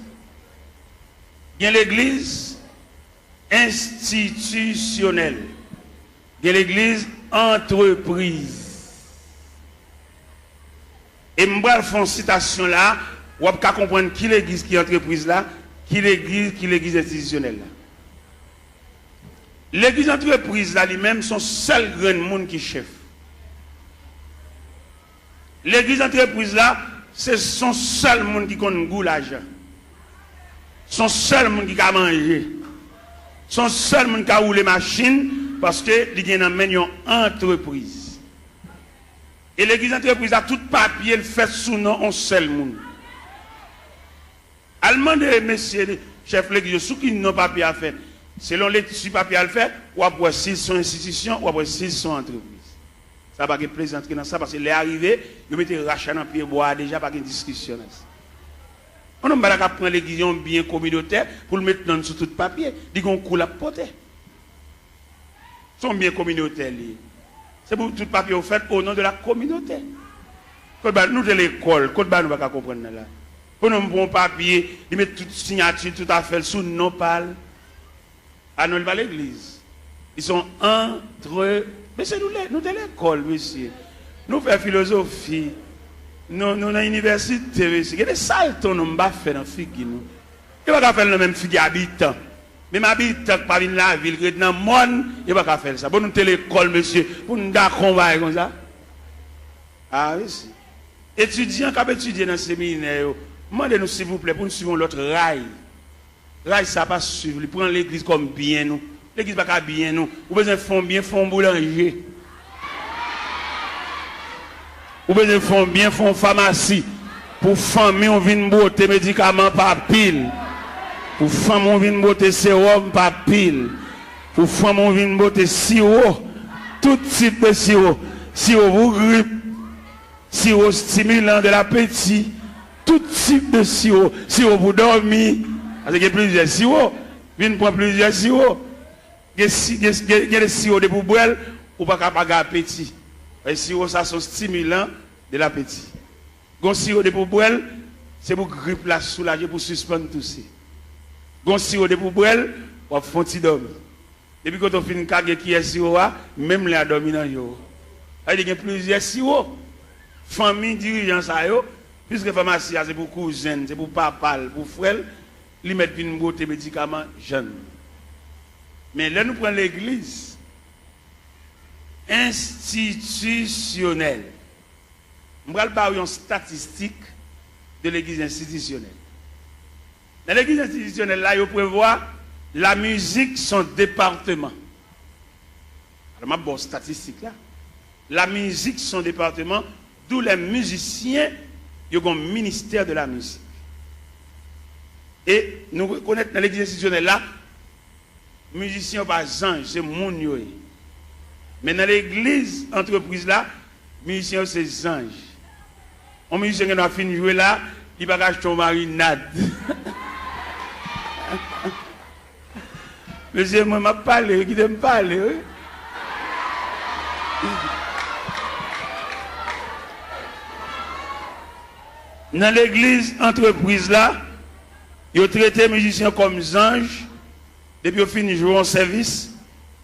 Il y a l'église institutionnelle. Il y a l'église entreprise. Et je vais faire une citation là, vous pouvez comprendre qui l'église qui est entreprise là, qui l'église institutionnelle là. L'église entreprise là lui-même son seul grand monde qui chef. L'église entreprise là, c'est son seul monde qui connaît goût l'argent. Son seul monde qui a mangé. Son seul monde qui a roulé machine parce que il y a une entreprise. Et l'église entreprise a tout papier le fait sous nom un seul monde. Allemand de messieurs chef l'église sous qui n'ont papier à faire. Selon les papiers à le faire, ou après s'ils sont institutions, ou après s'ils sont entreprises. Ça va pas plaisanter dans ça parce que les arrivés, ils mettent rachat dans pied bois déjà pas de discussion. On n'a pas prendre l'église bien communautaire pour le mettre dans sur tout papier, dit qu'on coule à porter. Son bien communautaire c'est pour tout papier fait au nom de la communauté. Nous de l'école, nous ne pouvons pas comprendre là. Pour nous bon papier, ils mettent toute signature, tout à fait sous non parle. Ah non, pas l'église. Ils sont entre. Mais c'est nous de l'école, monsieur. Nous faisons philosophie. Nous dans l'université, monsieur. Il y a des saltons nous ne fait dans la figue. Nous ne pouvons pas faire le même figue habitant. Même habitant qui pas dans la ville, qui dans le monde, il ne pouvons pas faire ça. Pour nous de l'école, monsieur. Pour nous d'accompagner comme ça. Ah oui, si. Étudiants qui ont étudié dans le séminaire, demandez-nous s'il vous plaît pour nous suivre l'autre rail. Rail, ça pas suivre. Il prend l'église comme bien nous. L'église n'est pas bien nous. Vous besoin de faire bien, fond boulanger. Vous besoin de faire bien, fond pharmacie. Pour famille, on vient botter médicaments par pile. Pour femme, on vient botter sérum par pile. Pour femme, on vient botter sirop. Tout type de sirop. Sirop pour grippe. Sirop stimulant de l'appétit. Tout type de sirop. Sirop pour dormir. Parce qu'il y a plusieurs sirops. Viens prendre plusieurs sirops. Il y a des sirops de boire ou pas capable d'appétit. Les sirops, ça sont stimulants de l'appétit. Les sirops de boire, c'est pour grippe la soulager, pour suspendre tout ça. Les sirops de boire, pour faire un petit dormir. Depuis quand on fait une cage qui est sirop, même les dormir dans le jour. Il y a plusieurs sirops. Famille, dirigeants, puisque pharmacie, c'est pour cousins, c'est pour papa, pour frère, ils mettent une beauté médicaments jeunes. Mais là, nous prenons l'église institutionnelle. Je vais parler une statistique de l'église institutionnelle. Dans l'église institutionnelle, là, il prévoit la musique, son département. Alors, je vais une statistique là. La musique, son département, d'où les musiciens, ils ont un ministère de la musique. Et nous reconnaissons dans l'église institutionnelle là, musiciens pas ange, c'est mon yoé. Mais dans l'église entreprise là, musiciens c'est ange. Un musicien qui a fini de jouer là, il va acheter une marinade. Monsieur, moi, je parle, qui me parle. Dans l'église entreprise là, ils ont traité les musiciens comme anges, depuis ils ont fini de jouer en service,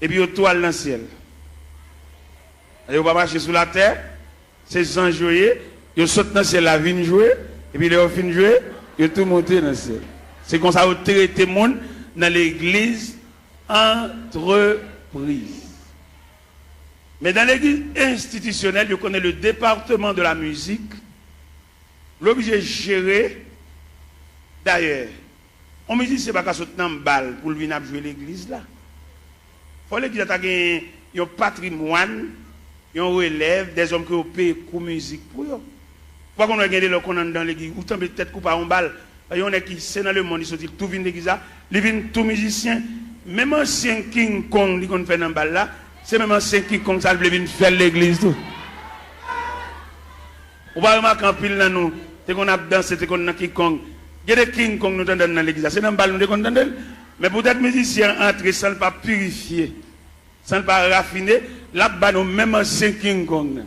et puis ils ont toile dans le ciel. Ils ne vont pas marcher sous la terre, c'est anges jouer, ils sautent dans le ciel, la vigne jouer, et puis ils ont fini de jouer, ils ont tout monté dans le ciel. C'est comme ça qu'ils ont traité le monde dans l'église entreprise. Mais dans l'église institutionnelle, ils connaissent le département de la musique, l'objet géré. D'ailleurs, on me dit que ce n'est pas qu'à sauter dans une balle pour venir jouer l'église là. Il faut l'église ait un patrimoine, un relève, des hommes qui ont payé pour musique pour eux. Pourquoi on a gagné le qu'on dans l'église, ou tant peut-être couper en balle, il y en a qui sont dans le monde, ils sont tout vient l'église là, ils viennent tous musiciens, même ancien King Kong, ils ont fait dans balle là, c'est même ancien King Kong, ça vient faire l'église tout. On va remarquer en pile dans nous, c'est qu'on a dansé, c'est qu'on a King Kong. Il y a des King Kong nous entendons dans l'église. C'est dans le bal nous entendons. Mais pour être musicien entrer sans ne pas purifier, sans ne pas raffiner, là-bas nous même ancien King Kong.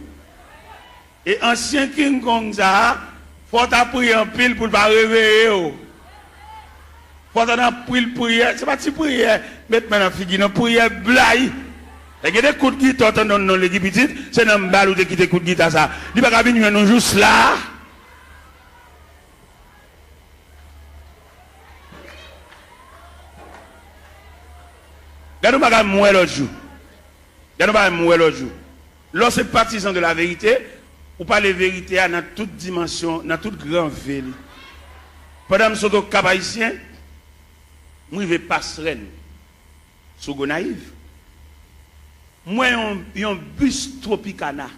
Et ancien King Kong ça, faut prier en pile pour ne pas réveiller. Faut prier, c'est pas une prière, mettre dans figure, une prière blague. Il y a des coups de guitare dans l'église petite, c'est dans le bal où qui des coups de guitare ça. Il n'y a pas venir nous juste là. Regardez-moi pas mourir l'autre jour. Regardez-moi mourir l'autre jour. Lorsque partisan de la vérité, ou pas les vérités dans toute dimension, dans toute grande ville. Pendant que je suis au Cap Haïtien, je vais passer sur Gonaïve. Moi, j'ai un bus Tropicana.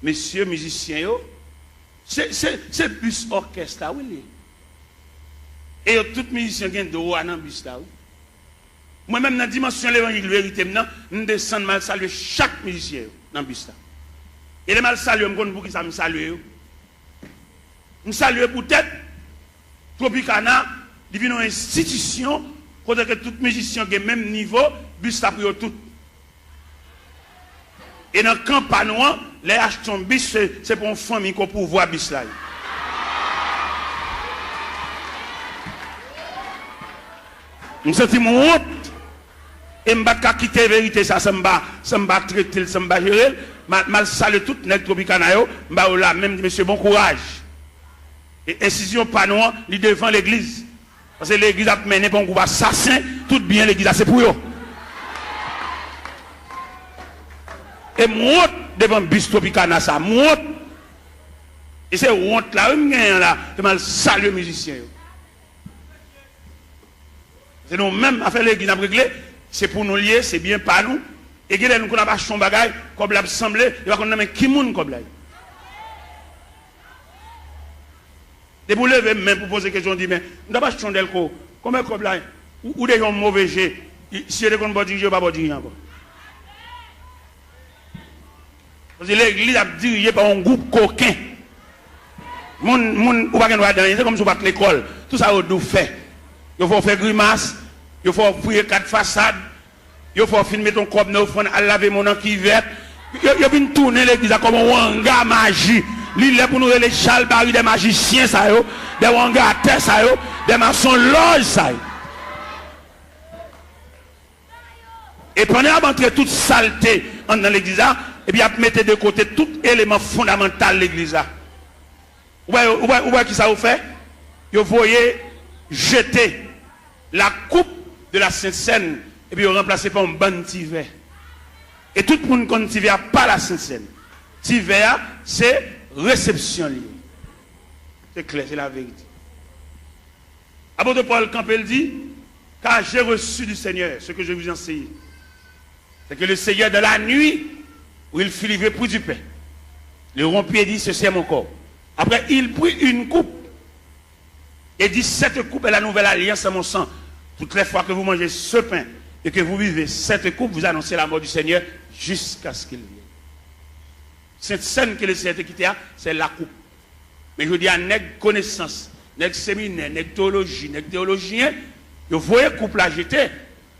Messieurs musiciens, c'est bus orchestre là, oui. Et tous les musiciens qui ont droit dans le bus là, oui. Moi-même, dans la dimension de l'évangile vérité, je descends mal saluer chaque musicien dans le bus. Et les mal saluer, je pour qui ça me salue. Je salue peut-être Tropicana, il vient une institution, côté que tout musicien qui est même niveau, bus là pour tout. Et dans le campagne, les achetons bus, c'est pour une famille qu'on peut voir bus là. Je me sens mon honte. Et je ne vais pas quitter la vérité, ça ne va pas traiter, ça ne va pas gérer. Je salue tout le Tropicana, je vais là, même monsieur, bon courage. Et incision panneau, il devant l'église. Parce que l'église a mené pour un groupe assassin, tout bien l'église, c'est pour eux. Et moi, devant bus Tropicana, ça, moi. Et c'est honte là, je vais saluer les musiciens. C'est nous-mêmes, à faire l'église, à régler. C'est pour nous lier, c'est bien pas nous. Et que nous avons pas son bagage, comme l'a semblé, il va qu'on a qui moun comme là. Et vous levez même pour poser question, dit mais nous n'avons pas chondel ko. Comment comme là ou des gens mauvais jeu. Si vous ne pas diriger, pas diriger encore. Parce que l'église a dirigé par un groupe coquin. Moun ou pas qu'on va dans, c'est comme si vous battez l'école. Tout ça vous fait. Il faut faire grimace. Il faut fouiller 4 façades. Il faut filmer ton corps neuf, à laver mon qui vert. Il vient tourner l'église comme un wanga magie. Il est pour nous les chalbari des magiciens, ça yo, des wanga à terre, ça yo, des maçons loges, ça yo. Et pendant d'entrer toute saleté dans l'église, et bien mettez de côté tout élément fondamental de l'église. Vous voyez qui ça vous fait? Vous voyez jeter la coupe de la Sainte Seine et puis remplacer par un bon tiver. Et tout le monde connaît tiver pas la Sainte Seine. Tiver, c'est réception liée. C'est clair, c'est la vérité. Apôtre Paul Campbell dit, car j'ai reçu du Seigneur ce que je vous enseigne. C'est que le Seigneur de la nuit, où il fut livré pour du pain, le rompit et dit, ceci est mon corps. Après, il prit une coupe et dit, cette coupe est la nouvelle alliance à mon sang. Toutes les fois que vous mangez ce pain et que vous vivez cette coupe, vous annoncez la mort du Seigneur jusqu'à ce qu'il vienne. Cette scène que le Seigneur quitté, c'est la coupe. Mais je dis à nèg connaissance, nèg séminaire, nèg théologie, nèg théologien, vous voyez coupe la jeter,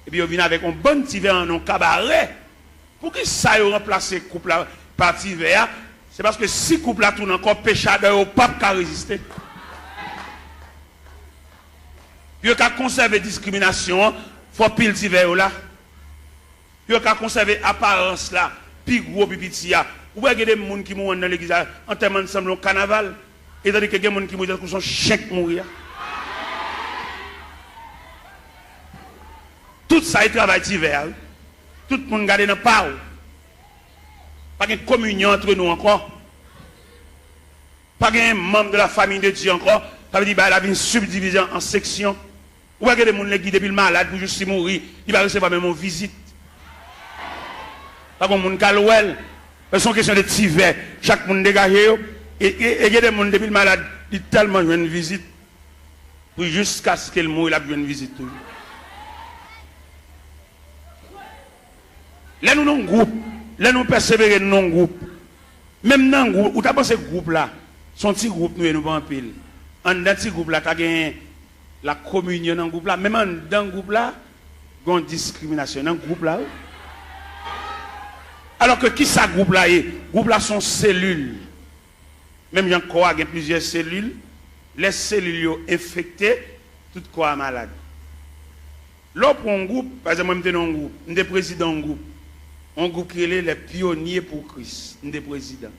et puis vous venez avec un bon petit verre en un cabaret. Pour que ça ait remplacé coupe la partie verre, c'est parce que si coupe la tourne encore péchadeur, au pape qui résister. Puis vous avez conservé discrimination, il faut pile petit verre là. Puis vous avez conservé apparence là, puis gros petit là. Ou bien il y a des gens qui mourent dans l'église en termes ensemble au carnaval, et tandis qu'il y a des gens qui mourent dans son chèque mourir. Tout ça est travail d'hiver. Tout le monde garde dans le pas. Pas de communion entre nous encore. Pas de membre de la famille de Dieu encore. Ça veut dire qu'il y a une subdivision en sections. Ou bien il y a des gens qui depuis le malade pour juste mourir. Il va recevoir même une visite. Pas comme monde calouel. C'est une question de tiver. Chaque monde dégagé. Et il y a des gens depuis le malade qui tellement une visite. Pour jusqu'à ce qu'il mouille, il a une visite. Là nous avons un groupe. Là nous persévérer dans un groupe. Même dans un groupe, où tu as pensé ce groupe là, son petit groupe nous et nous pas en pile. En dans ce groupe là, tu as gagné la communion dans le groupe là. Même dans le groupe là, il y a une discrimination dans le groupe là. Alors que qui ça groupe là est? Groupe là sont cellules. Même Jean Corps a plusieurs cellules. Les cellules sont infectées, tout corps malade. Là pour un groupe, par exemple, moi je suis dans un groupe, je suis président d'un groupe. Un groupe qui est les pionniers pour Christ. Je suis président.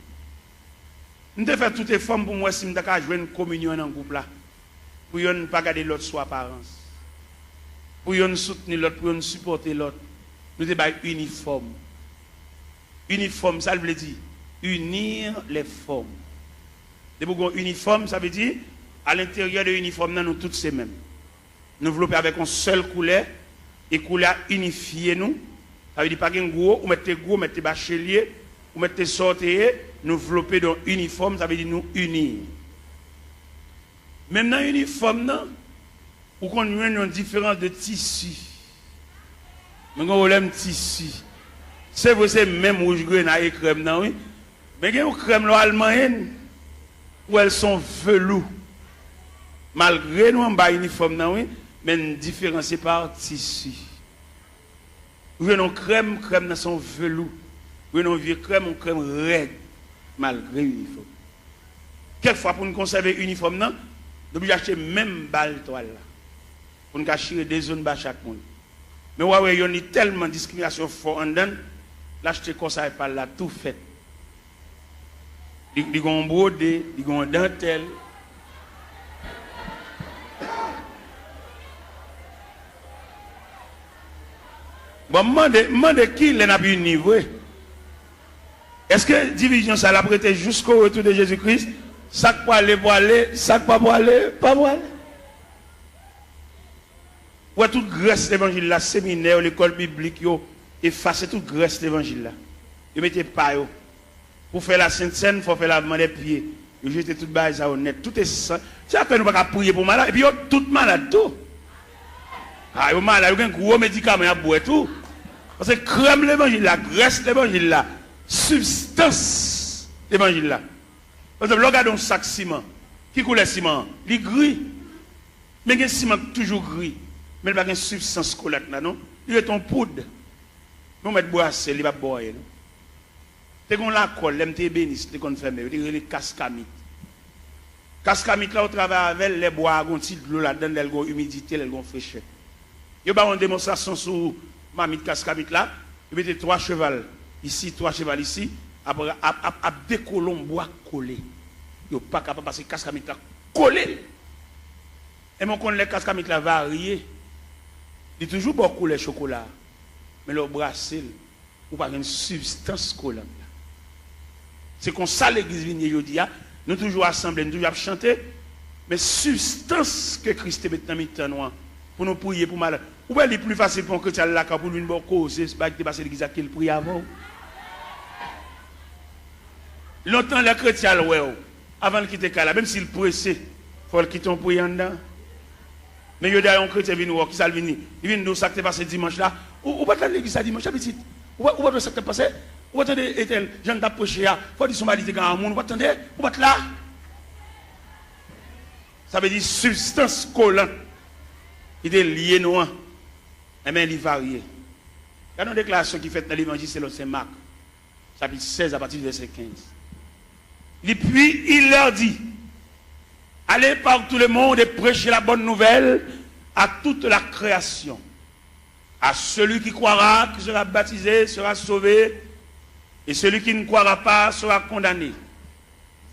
Je fais toutes les formes pour moi si je jouer une communion dans le groupe là. Pour ne pas garder l'autre sous apparence. Pour ne soutenir l'autre, pour ne supporter l'autre. Nous sommes uniformes. Uniforme, ça veut dire unir les formes. De uniforme, ça veut dire à l'intérieur de l'uniforme, nous tous ces mêmes. Nous développer avec une seule couleur et couleur unifiée nous. Ça veut dire pas qu'un gros, ou mettez bachelier, ou mettez sortir, nous développer dans uniforme, ça veut dire nous unir. Même dans l'uniforme, ou qu'on a une différence de tissu. Mais on problème tissu. C'est vrai, c'est même rouge grenade et crème, non, oui. Mais il y a une crème allemande où elles sont velours. Malgré nous, on a un uniforme, non, oui, mais différencié par tissu. Vous avez une crème dans son velours. Vous avez une vieille crème raide, malgré l'uniforme. Quelquefois, pour nous conserver l'uniforme, nous devons acheter même balle toile là. Pour nous cacher des zones bas chaque monde. Mais ouais, il y a tellement de discrimination fort en dedans, l'acheter comme ça et par là, tout fait. Ils ont brodé, ils ont dentelle. Bon, demande qui n'a pas eu niveau. Est-ce que division ça l'a prêté jusqu'au retour de Jésus-Christ? Ça pour aller, ça pas pour aller, pas pour aller. Ouais, toute Grèce l'évangile là, séminaire, l'école biblique, effacer toute Grèce l'évangile là. Ils mettaient pas yo. Pour faire la Sainte Seine, il faut faire lavement des pieds. Ils jetaient toute base à honnête. Tout est ça. C'est après nous pas prier pour malade. Et puis tout malade tout. Ah, yo malade, yo un gros médicament à boire tout. Parce que crème l'évangile là, Grèce l'évangile là, substance l'évangile là. Parce que regardez un sac ciment. Qui coule le ciment? Il est gris. Mais il y a un ciment toujours gris. Mais il n'y a pas de substance collante là, non? Il est en poudre. Nous mettons boisser, il va boire. C'est qu'on la colle, l'MT bénisse, c'est qu'on fait, il y a les cascamites. Cascamites là, on travaille avec les bois, on tire de l'eau là-dedans, elles ont humidité, elles ont fraîcheur. Il y a une démonstration sur mamie cascamite là, il mettait 3 chevals ici, 3 chevals ici, après, à des colons bois collés. Il n'y a pas capable parce que cascamite là collé. Et mon con les cascamites là variés. Il y a toujours beaucoup de chocolat. Mais le brassel, ou pas une substance collante. C'est comme ça l'église vient aujourd'hui. Nous toujours assemblés, nous toujours chanter. Mais substance que Christ est maintenant mis pour nous prier pour malade. Ou bien il est plus facile pour un chrétien là pour lui une cause, c'est pas que passer l'église qu'il prie avant. Longtemps les chrétiens avant de quitter Kala, même s'il pressé, il faut le quitter en priant dedans. Mais il y a un chrétien qui vient, qui s'est venu, il vient nous ça qui passé dimanche là. Ou pas dans l'église dimanche, petit. Ou pas ça qui passé. Ou attendez, Ethel, Jean d'approcher, il faut dire son mari de grand monde, ou attendez, ou pas là. Ça veut dire substance collante. Il est lié noir. Et bien il varie. Il y a une déclaration qui fait dans l'évangile, c'est Marc, chapitre 16 à partir du verset 15. Et puis il leur dit, allez par tout le monde et prêchez la bonne nouvelle à toute la création. À celui qui croira, qui sera baptisé, sera sauvé, et celui qui ne croira pas sera condamné.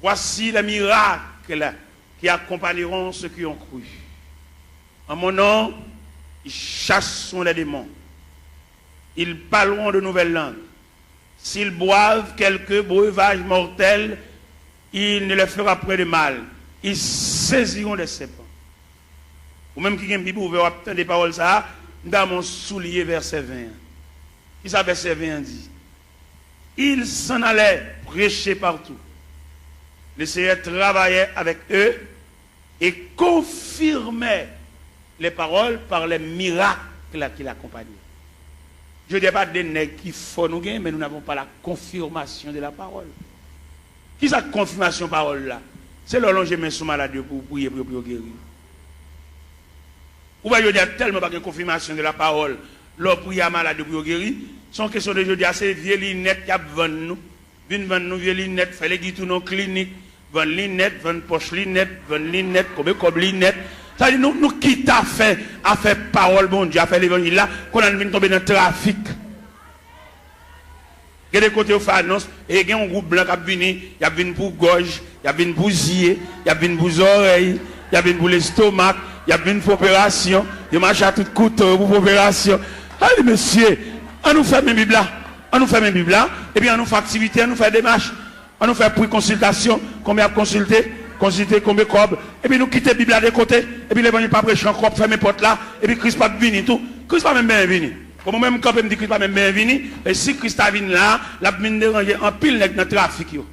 Voici les miracles qui accompagneront ceux qui ont cru. En mon nom, ils chasseront les démons. Ils parleront de nouvelles langues. S'ils boivent quelques breuvages mortels, il ne leur fera point de mal. Ils saisiront des serpents. Ou même qui a une Bible ouverte, des paroles ça, dans mon soulier, verset 20. Qui ça, verset 20 dit? Ils s'en allaient prêcher partout. Le Seigneur travaillait avec eux et confirmait les paroles par les miracles qui l'accompagnaient. Je ne dis pas des nègres qui font nous gagner, mais nous n'avons pas la confirmation de la parole. Qui est cette confirmation de la parole là? C'est le long que je mets sous maladie pour prier pour guérir. Ou bien je dis tellement pas de confirmation de la parole, leur prier malade pour guérir. Son question de jeudi, c'est vieux lunettes qui a vendu nous. Viens vendre nous vieux lunettes, fait les guides nos cliniques, vendre lunettes, vendre poche lunettes, vendre lunettes, comme lunettes. Ça dit nous qui t'a fait à faire parole bon Dieu, à faire l'évangile là, qu'on a venu tomber dans le trafic. Il y a des côtés où fait annonce, et il y a un groupe blanc qui a venu, il y a venu pour gorge, il y a venu pour zier, il y a venu pour oreilles, il y a venu pour l'estomac, il y a venu pour opération, il marche à tout couteau pour opération. Allez monsieur, on nous fait mes Bibles là, on nous fait mes Bibles là, et puis on nous fait activité, on nous fait démarche, on nous fait pour consultation, combien consulter, combien cob, et puis nous quitter la Bible là de côté, et puis l'évangile pas prêcher encore, faire mes portes là, et puis Christ pas venu tout, Christ pas même bien venu. Comme même quand me dit Christ pas même bien venu, et si Christ a venu là, la mine déranger en pile dans le trafic yo.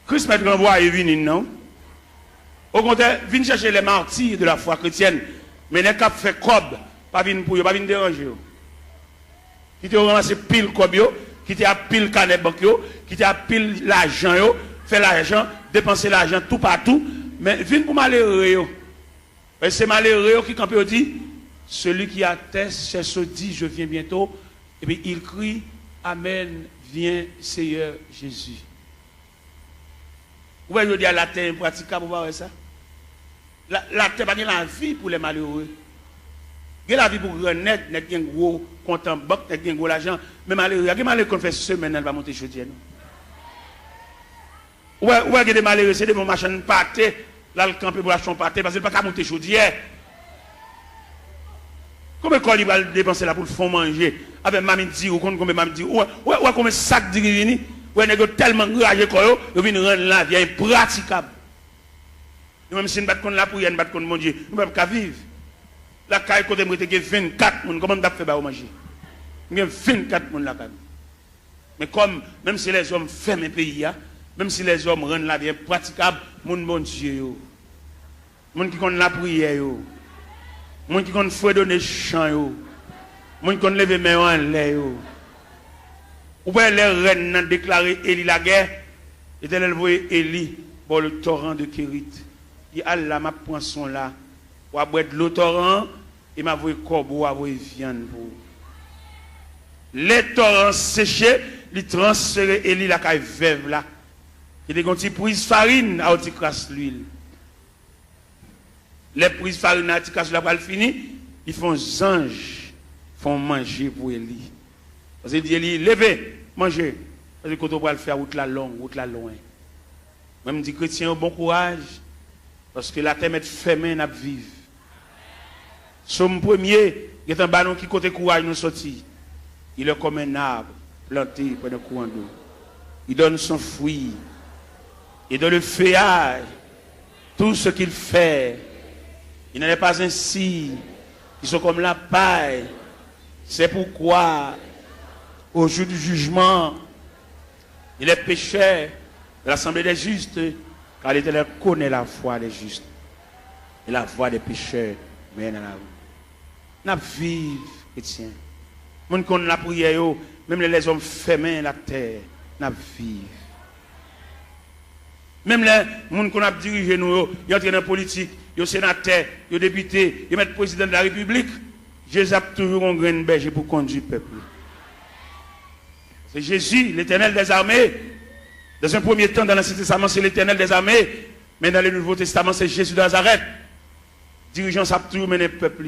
Christ m'a renvoyé venu non. Au contraire, vient chercher les martyrs de la foi chrétienne, mais les cap fait cob pas venir pour eux, pas venir déranger. Qui te ramasser pile comme yo, qui te a pile canet banque yo, qui te a pile l'argent yo, fait l'argent, dépenser l'argent tout partout, mais viens pour malheureux yo. C'est malheureux qui quand il dit celui qui atteste, c'est ce dit je viens bientôt et puis il crie amen, viens Seigneur Jésus. Vous voyez, je dis à la terre impraticable, vous voyez ça? La terre pas la vie pour les malheureux. Il y a la vie pour renaître, il y a un gros compte en banque, il y a un gros l'argent. Mais malheureux, il y a des malheureux qui fait semaine, elle va monter chaudière. Ouais, il y a des malheureux, c'est des bons machins pâtés, là, le camp pour acheter un pâté, parce qu'il n'y a pas qu'à monter chaudière. Combien de il va dépenser là pour le fond manger? Avec mamie dit, ou combien mamie dit, ouais, combien de sacs de grivini? Ouais, il y a tellement de rage, il vient rendre la vie impraticable. Même si nous ne battons pas la pour y aller, nous mon Dieu, nous ne pouvons pas vivre. La caille côté moi, il y a 24 personnes, comment on fait pour manger? Il y a 24 personnes là. Mais comme, même si les hommes ferment un pays, même si les hommes rendent la vie impraticable, mon Dieu, mon qui connaît la prière, mon qui connaît faut donner chant, mon qui connaît lever main en l'air. Ou bien les reines ont déclaré Élie la guerre, et elle voyait Élie pour le torrent de Kérit. Il a là, ma poisson là, ou à boire de l'eau torrent, et m'a voyé corbeau, à voyé viande pour. Les torrents séchés, ils transféré Élie la caille veuve là. Il y a des petits prises farine, à petit crasse l'huile. Les prises farine, à petit crasse la pas fini, ils font anges, font manger pour Élie. Parce qu'il dit, Élie, levez, mangez. Parce que quand on va le faire, route la longue, route la loin. Même dit, chrétien, bon courage. Parce que la terre est fermée, n'a vivre. Somme premier, il y a un ballon qui côté courage nous sortit. Il est comme un arbre planté par un courant d'eau. Il donne son fruit. Et dans le feuillage, tout ce qu'il fait, il n'en est pas ainsi. Ils sont comme la paille. C'est pourquoi, au jour du jugement, il est pécheur de l'assemblée des justes, car l'Éternel connaît la voie des justes et la voie des pécheurs. Mais dans la rue. N'a vive, chrétien. Mon qu'on la prière, même les hommes fermés la terre, n'a vive. Même les gens qu'on a dirigé nous, ils entrent dans la politique, ils sont sénateurs, ils sont députés, ils mettent président de la République. Jésus a toujours un grain de berger pour conduire le peuple. C'est Jésus, l'Éternel des armées. Dans un premier temps, dans l'Ancien Testament, c'est l'Éternel des armées. Mais dans le Nouveau Testament, c'est Jésus de Nazareth. Dirigeant, ça a toujours mené le peuple.